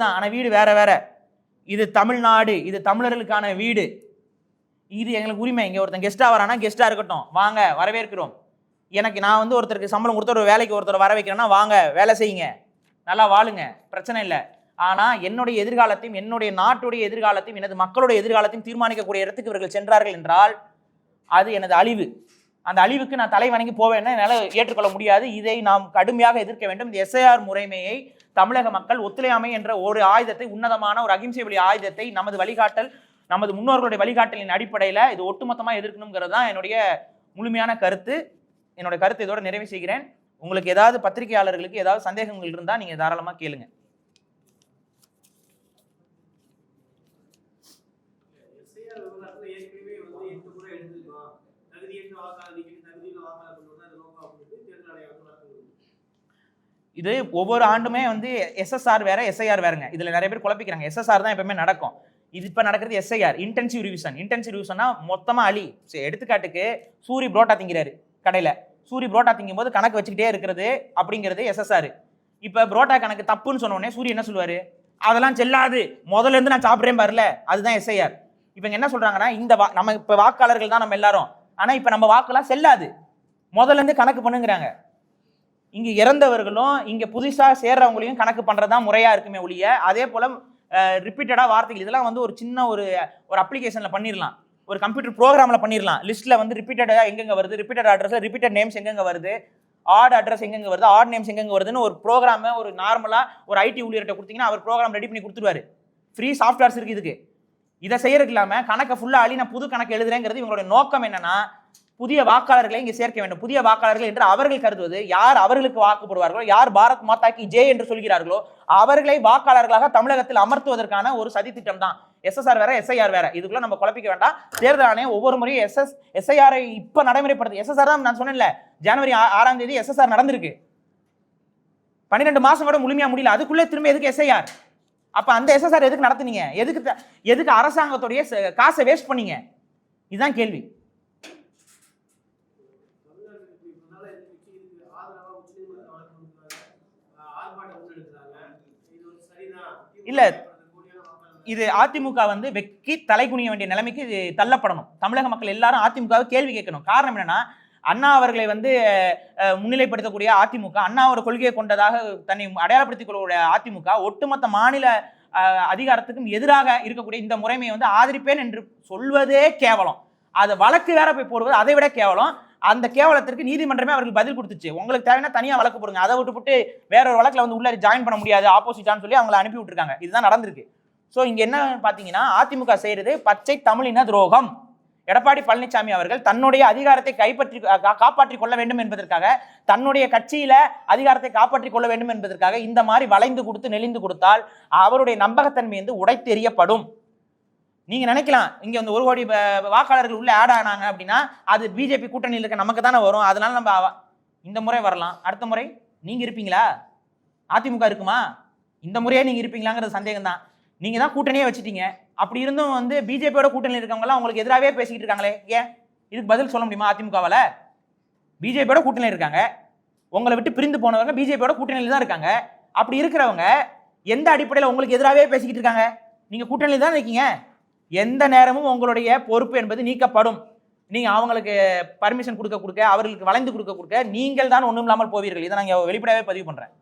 தான், ஆனால் வீடு வேற வேற. இது தமிழ்நாடு, இது தமிழர்களுக்கான வீடு, இது எங்களுக்கு உரிமை. இங்கே ஒருத்தன் கெஸ்ட்டாக வரானா கெஸ்ட்டாக இருக்கட்டும், வாங்க வரவேற்கிறோம். எனக்கு நான் வந்து ஒருத்தருக்கு சம்பளம் கொடுத்த ஒரு வேலைக்கு ஒருத்தர் வர வைக்கிறேன்னா வாங்க வேலை செய்யுங்க, நல்லா வாழுங்க, பிரச்சனை இல்லை. ஆனால் என்னுடைய எதிர்காலத்தையும் என்னுடைய நாட்டுடைய எதிர்காலத்தையும் எனது மக்களுடைய எதிர்காலத்தையும் தீர்மானிக்கக்கூடிய இடத்துக்கு இவர்கள் சென்றார்கள் என்றால் அது எனது அழிவு. அந்த அழிவுக்கு நான் தலை வணங்கி போவேன்னா என்னால் ஏற்றுக்கொள்ள முடியாது. இதை நாம் கடுமையாக எதிர்க்க வேண்டும். இந்த SIR முறைமையை தமிழக மக்கள் ஒத்துழையாமை என்ற ஒரு ஆயுதத்தை, உன்னதமான ஒரு அகிம்சை வழி ஆயுதத்தை, நமது வழிகாட்டல், நமது முன்னோர்களுடைய வழிகாட்டலின் அடிப்படையில் இது ஒட்டுமொத்தமாக எதிர்க்கணுங்கிறது தான் என்னுடைய முழுமையான கருத்து. என்னோட கருத்தை இதோட நிறைவு செய்கிறேன். உங்களுக்கு ஏதாவது பத்திரிகையாளர்களுக்கு ஏதாவது சந்தேகங்கள் இருந்தால் நீங்கள் தாராளமாக கேளுங்க. இது ஒவ்வொரு ஆண்டுமே வந்து SSR வேற SIR வேறுங்க. இதுல நிறைய பேர் குழப்பிக்கிறாங்க. SSR தான் எப்பவுமே நடக்கும். இது இப்ப நடக்கிறது SIR, இன்டென்சிவ் ரிவிஷன். இன்டென்சிவ் ரிவிஷன்னா மொத்தமா அழி. எடுத்துக்காட்டுக்கு சூரி புரோட்டா திங்கிறாரு கடையில, சூரி புரோட்டா திங்கும் போது கணக்கு வச்சுக்கிட்டே இருக்கிறது அப்படிங்கிறது SSR. இப்ப புரோட்டா கணக்கு தப்புன்னு சொன்ன உடனே சூரிய என்ன சொல்லுவாரு? அதெல்லாம் செல்லாது, முதல்ல இருந்து நான் சாப்பிட்றேன் பாருல, அதுதான் SIR. இப்ப என்ன சொல்றாங்கன்னா, இந்த நம்ம இப்ப வாக்காளர்கள் தான் நம்ம எல்லாரும், ஆனா இப்ப நம்ம வாக்கெல்லாம் செல்லாது, முதல்ல இருந்து கணக்கு பண்ணுங்கிறாங்க. இங்க இறந்தவர்களும் இங்க புதுசா சேர்றவங்களையும் கணக்கு பண்றதுதான் முறையா இருக்குமே ஒழிய, அதே போல ரிப்பீட்டடா வார்த்தைகள் இதெல்லாம் வந்து ஒரு சின்ன ஒரு அப்ளிகேஷன்ல பண்ணிடலாம். ஒரு கம்ப்யூட்டர் ப்ரோக்ராமில் பண்ணிடலாம். லிஸ்ட்டில் வந்து ரிப்பீட்டடாக எங்கெங்கே வருது, ரிப்பீட்டட் அட்ரஸில் ரிப்பீட்டட் நேம்ஸ் எங்கெங்கே வருது, ஆட் அட்ரஸ் எங்கெங்கே வருது, ஆட் நேம்ஸ் எங்கெங்கே வருதுன்னு ஒரு ப்ரோக்ராமை ஒரு நார்மலாக ஒரு ஐடி ஊழியர்கிட்ட கொடுத்தீங்கன்னா அவர் ப்ரோக்ராம் ரெடி பண்ணி கொடுத்துருவாரு. ஃப்ரீ சாஃப்ட்வேர்ஸ் இருக்குது இதுக்கு. இதை செய்யறதுக்கு இல்லாமல் கணக்கை ஃபுல்லாக நான் புது கணக்கு எழுதுறேங்கிறது இவங்களுடைய நோக்கம் என்னன்னா, புதிய வாக்காளர்களை இங்கே சேர்க்க வேண்டும். புதிய வாக்காளர்கள் என்று அவர்கள் கருதுவது யார் அவர்களுக்கு வாக்குப்படுவார்களோ, யார் பாரத் மாதா கி ஜெய் என்று சொல்கிறார்களோ அவர்களை வாக்காளர்களாக தமிழகத்தில் அமர்த்துவதற்கான ஒரு சதி திட்டம் தான். எஸ்எஸ்ஆர் வேற, எஸ்ஐஆர் வேற. இதுக்குள்ள நம்ம குழப்பிக்க வேண்டாம். தேர்தல் ஆணையம் ஒவ்வொரு முறையும் எஸ்ஐஆரை இப்ப நடைமுறைப்படுத்து. எஸ்எஸ்ஆர் தான் நான் சொன்னேன்ல, ஜனவரி 6ஆம் தேதி எஸ்எஸ்ஆர் நடந்திருக்கு. 12 மாசம் கூட முழுமையா முடியல. அதுக்குள்ளே திரும்ப எதுக்கு எஸ்ஐஆர்? அப்ப அந்த எஸ்எஸ்ஆர் எதுக்கு நடத்துனீங்க? எதுக்கு அரசாங்கத்துடைய காசை வேஸ்ட் பண்ணீங்க? இதுதான் கேள்வி. இல்ல, இது அதிமுக வந்து வெக்கி தலை குனிய வேண்டிய நிலைமைக்கு இது தள்ளப்படணும். தமிழக மக்கள் எல்லாரும் அதிமுகவை கேள்வி கேட்கணும். காரணம் என்னன்னா, அண்ணா அவர்களை வந்து முன்னிலைப்படுத்தக்கூடிய அதிமுக, அண்ணாவோட கொள்கையை கொண்டதாக தன்னை அடையாளப்படுத்திக் கொள்ளக்கூடிய அதிமுக ஒட்டுமொத்த மாநில அதிகாரத்துக்கும் எதிராக இருக்கக்கூடிய இந்த முறைமையை வந்து ஆதரிப்பேன் என்று சொல்வதே கேவலம். அதை வழக்கு வேற போய் போடுவது அதை விட கேவலம். அந்த கேவலத்திற்கு நீதிமன்றமே அவர்களுக்கு பதில் கொடுத்துச்சு. உங்களுக்கு தேவைன்னா தனியாக வழக்கு போடுங்க, அதை விட்டு வேற ஒரு வழக்கில் வந்து உள்ள ஜாயின் பண்ண முடியாது ஆப்போசிட்டான்னு சொல்லி அவங்களை அனுப்பி விட்டுருக்காங்க. இதுதான் நடந்திருக்கு. ஸோ இங்க என்ன பார்த்தீங்கன்னா, அதிமுக செய்யறது பச்சை தமிழின துரோகம். எடப்பாடி பழனிசாமி அவர்கள் தன்னுடைய அதிகாரத்தை காப்பாற்றிக் கொள்ள வேண்டும் என்பதற்காக, தன்னுடைய கட்சியில அதிகாரத்தை காப்பாற்றிக் கொள்ள வேண்டும் என்பதற்காக இந்த மாதிரி வளைந்து கொடுத்து நெளிந்து கொடுத்தால் அவருடைய நம்பகத்தன்மை வந்து உடைத்தெறியப்படும். நீங்க நினைக்கலாம், இங்க வந்து 1 கோடி வாக்காளர்கள் உள்ள ஆட் ஆனாங்க அப்படின்னா அது பிஜேபி கூட்டணியில் இருக்க நமக்கு தானே வரும், அதனால நம்ம இந்த முறை வரலாம், அடுத்த முறை நீங்க இருப்பீங்களா? அதிமுக இருக்குமா? இந்த முறையே நீங்க இருப்பீங்களாங்கிறது சந்தேகம் தான். நீங்க தான் கூட்டணியே வச்சுட்டீங்க. அப்படி இருந்தும் வந்து பிஜேபியோட கூட்டணியில் இருக்கவங்க எல்லாம் உங்களுக்கு எதிராகவே பேசிக்கிட்டு இருக்காங்களே, ஏன்? இதுக்கு பதில் சொல்ல முடியுமா? அதிமுகவால பிஜேபியோட கூட்டணியில் இருக்காங்க, உங்களை விட்டு பிரிந்து போனவங்க பிஜேபியோட கூட்டணியில் தான் இருக்காங்க. அப்படி இருக்கிறவங்க எந்த அடிப்படையில் உங்களுக்கு எதிராகவே பேசிக்கிட்டு இருக்காங்க? நீங்க கூட்டணியில் தான் இருக்கீங்க. எந்த நேரமும் உங்களுடைய பொறுப்பு என்பது நீக்கப்படும். நீங்க அவங்களுக்கு பர்மிஷன் கொடுக்க அவர்களுக்கு வளைந்து கொடுக்க நீங்கள் தான் ஒன்றும் இல்லாமல் போவீர்கள். இதை நான் வெளிப்படையாவே பதிவு பண்றேன்.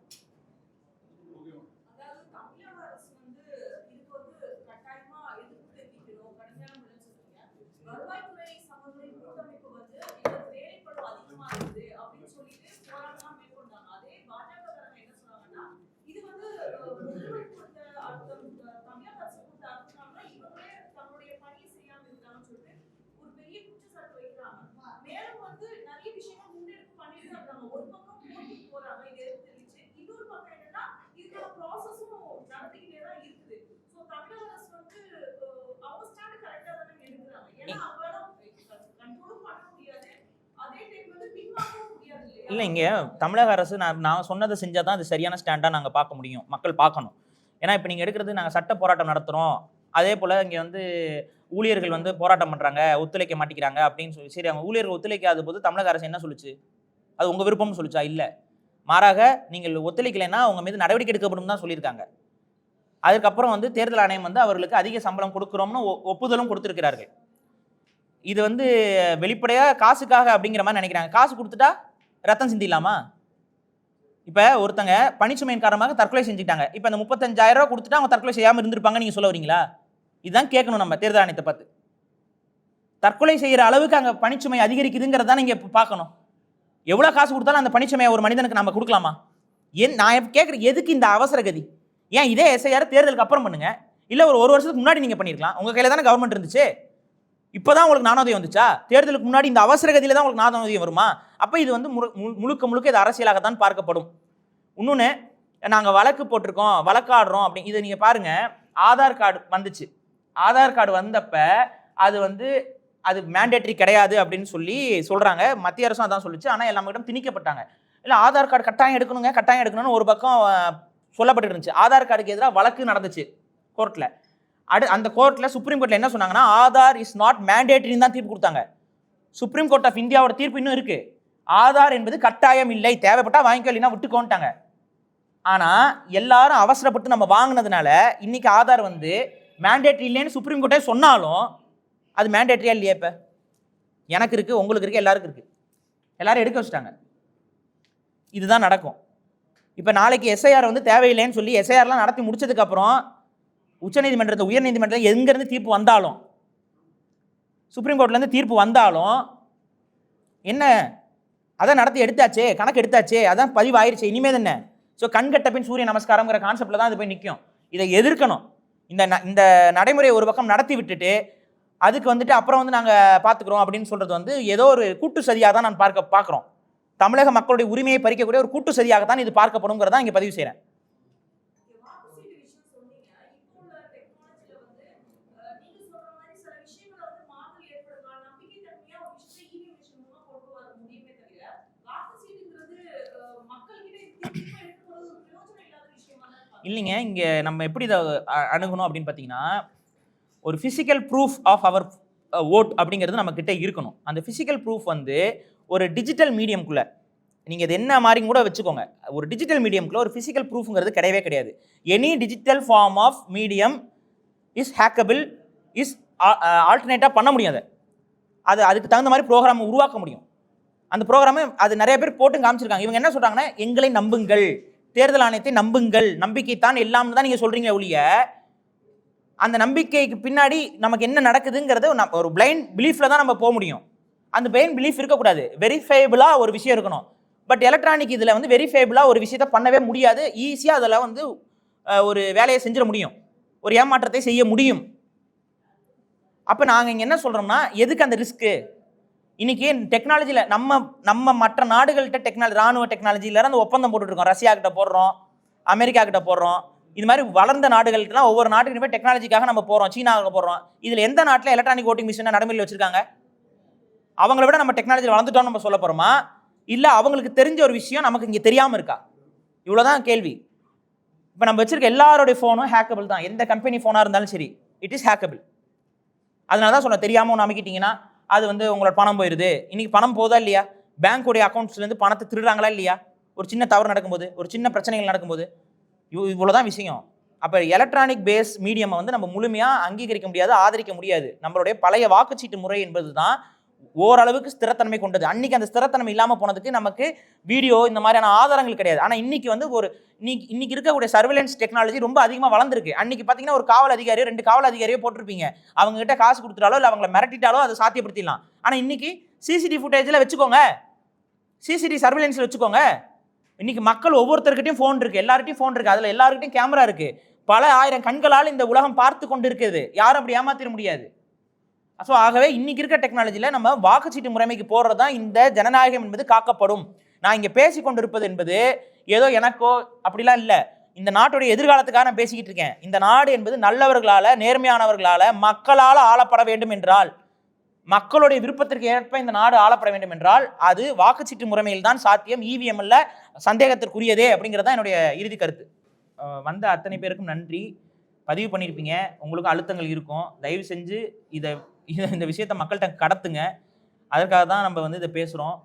இல்லை, இங்கே தமிழக அரசு நான் சொன்னதை செஞ்சால் தான் அது சரியான ஸ்டாண்டாக நாங்கள் பார்க்க முடியும், மக்கள் பார்க்கணும். ஏன்னா இப்போ நீங்கள் எடுக்கிறது நாங்கள் சட்ட போராட்டம் நடத்துகிறோம், அதே போல் இங்கே வந்து ஊழியர்கள் வந்து போராட்டம் பண்ணுறாங்க, ஒத்துழைக்க மாட்டேங்கிறாங்க அப்படின்னு சொல்லி, சரி அவங்க ஊழியர்கள் ஒத்துழைக்காத போது தமிழக அரசு என்ன சொல்லுச்சு? அது உங்கள் விருப்பம்னு சொல்லிச்சா? இல்லை, மாறாக நீங்கள் ஒத்துழைக்கலைன்னா உங்கள் மீது நடவடிக்கை எடுக்கப்படும் தான் சொல்லியிருக்காங்க. அதுக்கப்புறம் வந்து தேர்தல் ஆணையம் வந்து அவர்களுக்கு அதிக சம்பளம் கொடுக்குறோம்னு ஒப்புதலும் கொடுத்துருக்கிறார்கள். இது வந்து வெளிப்படையாக காசுக்காக அப்படிங்கிற மாதிரி நினைக்கிறாங்க. காசு கொடுத்துட்டா ரத்தம் சிந்திடலாமா? இப்போ ஒருத்தங்க பணிச்சுமையின் காரணமாக தற்கொலை செஞ்சுட்டாங்க. இப்போ அந்த 35,000 ரூபா கொடுத்துட்டா அவங்க தற்கொலை செய்யாமல் இருந்திருப்பாங்க நீங்கள் சொல்ல வரீங்களா? இதுதான் கேட்கணும் நம்ம தேர்தல் ஆணையத்தை பார்த்து. தற்கொலை செய்கிற அளவுக்கு அங்கே பணிச்சுமை அதிகரிக்குதுங்கிறத நீங்கள் பார்க்கணும். எவ்வளோ காசு கொடுத்தாலும் அந்த பணிச்சுமையை ஒரு மனிதனுக்கு நம்ம கொடுக்கலாமா? நான் கேட்குறேன், எதுக்கு இந்த அவசர கதி? ஏன் இதே எஸ்ஐஆர் தேர்தலுக்கு அப்புறம் பண்ணுங்க, இல்லை ஒரு வருஷத்துக்கு முன்னாடி நீங்கள் பண்ணியிருக்கலாம். உங்கள் கையில் தானே கவர்மெண்ட் இருந்துச்சு. இப்போதான் உங்களுக்கு நாணயம் வந்துச்சா? தேர்தலுக்கு முன்னாடி இந்த அவசர கதியில் தான் உங்களுக்கு நாணயம் வருமா? அப்போ இது வந்து முழுக்க இது அரசியலாகத்தான் பார்க்கப்படும். இன்னொன்று, நாங்கள் வழக்கு போட்டிருக்கோம், வழக்காடுறோம் அப்படி இதை நீங்கள் பாருங்கள். ஆதார் கார்டு வந்துச்சு. ஆதார் கார்டு வந்தப்போ அது மேண்டேட்ரி கிடையாது அப்படின்னு சொல்லி சொல்கிறாங்க. மத்திய அரசும் அதான் சொல்லிச்சு. ஆனால் எல்லா மக்களும் திணிக்கப்பட்டாங்க. இல்லை, ஆதார் கார்டு கட்டாயம் எடுக்கணும்னு ஒரு பக்கம் சொல்லப்பட்டு இருந்துச்சு. ஆதார் கார்டுக்கு எதிராக வழக்கு நடந்துச்சு கோர்ட்டில். அந்த கோர்ட்டில் சுப்ரீம் கோர்ட்டில் என்ன சொன்னாங்கன்னா, ஆதார் இஸ் நாட் மேண்டேட்ரின்னு தான் தீர்ப்பு கொடுத்தாங்க. சுப்ரீம் கோர்ட் ஆஃப் இந்தியாவோட தீர்ப்பு இன்னும் இருக்கு. ஆதார் என்பது கட்டாயம் இல்லை, தேவைப்பட்டா வாங்கிக்கோ, இல்லைன்னா விட்டுக்கோன்ட்டாங்க. ஆனால் எல்லாரும் அவசரப்பட்டு நம்ம வாங்கினதுனால இன்னைக்கு ஆதார் வந்து மேண்டேட்ரி இல்லைன்னு சுப்ரீம் கோர்ட்டே சொன்னாலும் அது மேண்டேட்ரியா இல்லையா? இப்போ எனக்கு இருக்குது, உங்களுக்கு இருக்குது, எல்லாருக்கும் இருக்குது. எல்லாரும் எடுக்க வச்சுட்டாங்க. இதுதான் நடக்கும். இப்போ நாளைக்கு எஸ்ஐஆர் வந்து தேவையில்லைன்னு சொல்லி எஸ்ஐஆர்லாம் நடத்தி முடிச்சதுக்கப்புறம் உயர்நீதிமன்றத்தில் எங்கேருந்து தீர்ப்பு வந்தாலும் சுப்ரீம் கோர்ட்லேருந்து தீர்ப்பு வந்தாலும் என்ன, அதான் நடத்தி எடுத்தாச்சே, கணக்கு எடுத்தாச்சே, அதான் பதிவாயிருச்சு, இனிமேல் என்ன? ஸோ கண்கட்ட பின் சூரிய நமஸ்காரங்கிற கான்செப்டில் தான் அது போய் நிற்கும். இதை எதிர்க்கணும். இந்த நடைமுறையை ஒரு பக்கம் நடத்தி விட்டுட்டு அதுக்கு வந்துட்டு அப்புறம் வந்து நாங்கள் பார்த்துக்குறோம் அப்படின்னு சொல்கிறது வந்து ஏதோ ஒரு கூட்டு சதியாக தான் நான் பார்க்குறோம். தமிழக மக்களுடைய உரிமையை பறிக்கக்கூடிய ஒரு கூட்டு சதியாகத்தான் இது பார்க்கப்படுங்கிறதா இங்கே பதிவு செய்கிறேன். இல்லைங்க, இங்கே நம்ம எப்படி இதை அணுகணும் அப்படின்னு பார்த்தீங்கன்னா, ஒரு ஃபிசிக்கல் ப்ரூஃப் ஆஃப் அவர் ஓட் அப்படிங்கிறது நம்மக்கிட்ட இருக்கணும். அந்த ஃபிசிக்கல் ப்ரூஃப் வந்து ஒரு டிஜிட்டல் மீடியம்குள்ளே நீங்கள் இது என்ன மாதிரி கூட வச்சுக்கோங்க. ஒரு டிஜிட்டல் மீடியம்குள்ளே ஒரு ஃபிசிக்கல் ப்ரூஃப்ங்கிறது கிடையவே கிடையாது. Any digital form of medium is hackable, is ஆல்டர்னேட்டாக பண்ண முடியாது. அதுக்கு தகுந்த மாதிரி ப்ரோக்ராம் உருவாக்க முடியும். அந்த ப்ரோக்ராமை அது நிறைய பேர் போட்டு காமிச்சிருக்காங்க. இவங்க என்ன சொல்கிறாங்கன்னா, எங்களை நம்புங்கள், தேர்தல் ஆணையத்தை நம்புங்கள், நம்பிக்கைத்தான் எல்லாம் தான் நீங்கள் சொல்கிறீங்க ஒழிய அந்த நம்பிக்கைக்கு பின்னாடி நமக்கு என்ன நடக்குதுங்கிறது ஒரு பிளைண்ட் பிலீஃபில் தான் நம்ம போக முடியும். அந்த பிளைண்ட் பிலீஃப் இருக்கக்கூடாது, வெரிஃபைபிளாக ஒரு விஷயம் இருக்கணும். பட் எலக்ட்ரானிக் இதில் வந்து வெரிஃபைபிளாக ஒரு விஷயத்தை பண்ணவே முடியாது. ஈஸியாக அதில் வந்து ஒரு வேலையை செஞ்சிட முடியும், ஒரு ஏமாற்றத்தை செய்ய முடியும். அப்போ நாங்கள் இங்கே என்ன சொல்கிறோம்னா, எதுக்கு அந்த ரிஸ்க்கு? இன்றைக்கி டெக்னாலஜியில் நம்ம மற்ற நாடுகள்கிட்ட இராணுவ டெக்னாலஜியில் அந்த ஒப்பந்தம் போட்டுட்ருக்கோம். ரஷ்யா கிட்ட போடுறோம், அமெரிக்கா கிட்ட போடுறோம். இது மாதிரி வளர்ந்த நாடுகள்லாம் ஒவ்வொரு நாட்டுக்குமே டெக்னாலஜிக்காக நம்ம போகிறோம். சீனாவுக்கு போடுறோம். இதில் எந்த நாட்டில் எலக்ட்ரானிக் ஓட்டிங் மிஷினை நடைமுறையில் வச்சுருக்காங்க? அவங்கள விட நம்ம டெக்னாலஜியில் வளர்ந்துட்டோம்னு நம்ம சொல்ல போகிறோமா, இல்லை அவங்களுக்கு தெரிஞ்ச ஒரு விஷயம் நமக்கு இங்கே தெரியாமல் இருக்கா? இவ்வளோதான் கேள்வி. இப்போ நம்ம வச்சுருக்க எல்லாருடைய ஃபோனும் ஹேக்கபிள் தான். எந்த கம்பெனி ஃபோனாக இருந்தாலும் சரி, இட் இஸ் ஹேக்கபிள். அதனால தான் சொன்ன, தெரியாமல் ஒன்று அமைக்கிட்டிங்கன்னா அது வந்து உங்களோட பணம் போயிடுது. இன்றைக்கி பணம் போதா இல்லையா? பேங்க்குடைய அக்கௌண்ட்ஸ்லேருந்து பணத்தை திருடுறாங்களா இல்லையா? ஒரு சின்ன தவறு நடக்கும்போது, ஒரு சின்ன பிரச்சனைகள் நடக்கும்போது, இவ்வளோதான் விஷயம். அப்போ எலக்ட்ரானிக் பேஸ் மீடியமை வந்து நம்ம முழுமையாக அங்கீகரிக்க முடியாது, ஆதரிக்க முடியாது. நம்மளுடைய பழைய வாக்குச்சீட்டு முறை என்பது தான் ஓரளவுக்கு ஸ்திரத்தன்மை கொண்டது. அன்றைக்கி அந்த ஸ்திரத்தன்மை இல்லாமல் போனதுக்கு நமக்கு வீடியோ இந்த மாதிரியான ஆதாரங்கள் கிடையாது. ஆனால் இன்றைக்கி வந்து இன்னைக்கு இருக்கக்கூடிய சர்வேலன்ஸ் டெக்னாலஜி ரொம்ப அதிகமாக வளர்ந்துருக்கு. அன்றைக்கி பார்த்தீங்கன்னா ஒரு காவல் அதிகாரியோ 2 காவல் அதிகாரியோ போட்டிருப்பீங்க, அவங்ககிட்ட காசு கொடுத்துட்டாலோ இல்லை அவங்கள மிரட்டிட்டாலோ அதை சாத்தியப்படுத்திடலாம். ஆனால் இன்றைக்கி சிசிடிவி ஃபுட்டேஜில் வச்சுக்கோங்க, சிசிடிவி சர்வேலன்ஸில் வச்சுக்கோங்க. இன்றைக்கி மக்கள் ஒவ்வொருத்தருக்கிட்டையும் ஃபோன் இருக்குது, எல்லார்கிட்டையும் ஃபோன் இருக்குது, அதில் எல்லாருக்கிட்டையும் கேமரா இருக்குது. பல ஆயிரம் கண்களால் இந்த உலகம் பார்த்து கொண்டு இருக்குது. யாரும் அப்படி ஏமாத்திட முடியாது. ஸோ ஆகவே இன்றைக்கி இருக்க டெக்னாலஜியில் நம்ம வாக்குச்சீட்டு முறைமைக்கு போடுறது தான் இந்த ஜனநாயகம் என்பது காக்கப்படும். நான் இங்கே பேசி கொண்டு இருப்பது என்பது ஏதோ எனக்கோ அப்படிலாம் இல்லை, இந்த நாட்டுடைய எதிர்காலத்துக்காக நான் பேசிக்கிட்டு இருக்கேன். இந்த நாடு என்பது நல்லவர்களால், நேர்மையானவர்களால், மக்களால் ஆளப்பட வேண்டும் என்றால், மக்களுடைய விருப்பத்திற்கு ஏற்ப இந்த நாடு ஆளப்பட வேண்டும் என்றால் அது வாக்குச்சீட்டு முறைமையில் தான் சாத்தியம். இவிஎம்ல சந்தேகத்திற்குரியதே அப்படிங்கிறது தான் என்னுடைய இறுதி கருத்து. வந்த அத்தனை பேருக்கும் நன்றி. பதிவு பண்ணியிருப்பீங்க, உங்களுக்கும் அழுத்தங்கள் இருக்கும். தயவு செஞ்சு இந்த விஷயத்தை மக்கள்கிட்ட கடத்துங்க. அதற்காக தான் நம்ம வந்து இதை பேசுகிறோம்.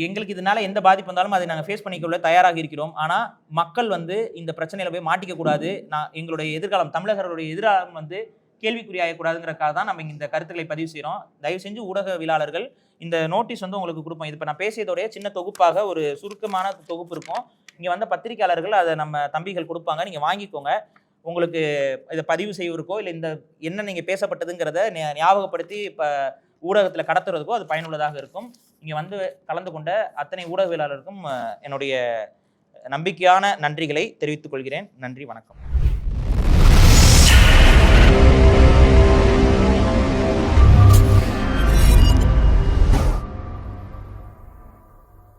எங்களுக்கு இதனால் எந்த பாதிப்பு வந்தாலும் அதை நாங்கள் ஃபேஸ் பண்ணிக்கொள்ள தயாராக இருக்கிறோம். ஆனால் மக்கள் வந்து இந்த பிரச்சனையில் போய் மாட்டிக்கக்கூடாது. எங்களுடைய எதிர்காலம், தமிழர்களுடைய எதிர்காலம் வந்து கேள்விக்குறியாகக்கூடாதுங்கிறக்காக தான் நம்ம இந்த கருத்துக்களை பதிவு செய்கிறோம். தயவு செஞ்சு ஊடகவியலாளர்கள் இந்த நோட்டீஸ் வந்து உங்களுக்கு கொடுப்போம். இது இப்போ நான் பேசியதோடைய சின்ன தொகுப்பாக ஒரு சுருக்கமான தொகுப்பு இருக்கும். இங்கே வந்த பத்திரிகையாளர்கள் அதை நம்ம தம்பிகள் கொடுப்பாங்க, நீங்கள் வாங்கிக்கோங்க. உங்களுக்கு இதை பதிவு செய்வதற்கோ இல்லை இந்த என்ன நீங்கள் பேசப்பட்டதுங்கிறத ஞாபகப்படுத்தி இப்போ ஊடகத்தில் கடத்துறதுக்கோ அது பயனுள்ளதாக இருக்கும். இங்கே வந்து கலந்து கொண்ட அத்தனை ஊடகவியலாளருக்கும் என்னுடைய நம்பிக்கையான நன்றிகளை தெரிவித்துக் கொள்கிறேன். நன்றி, வணக்கம்.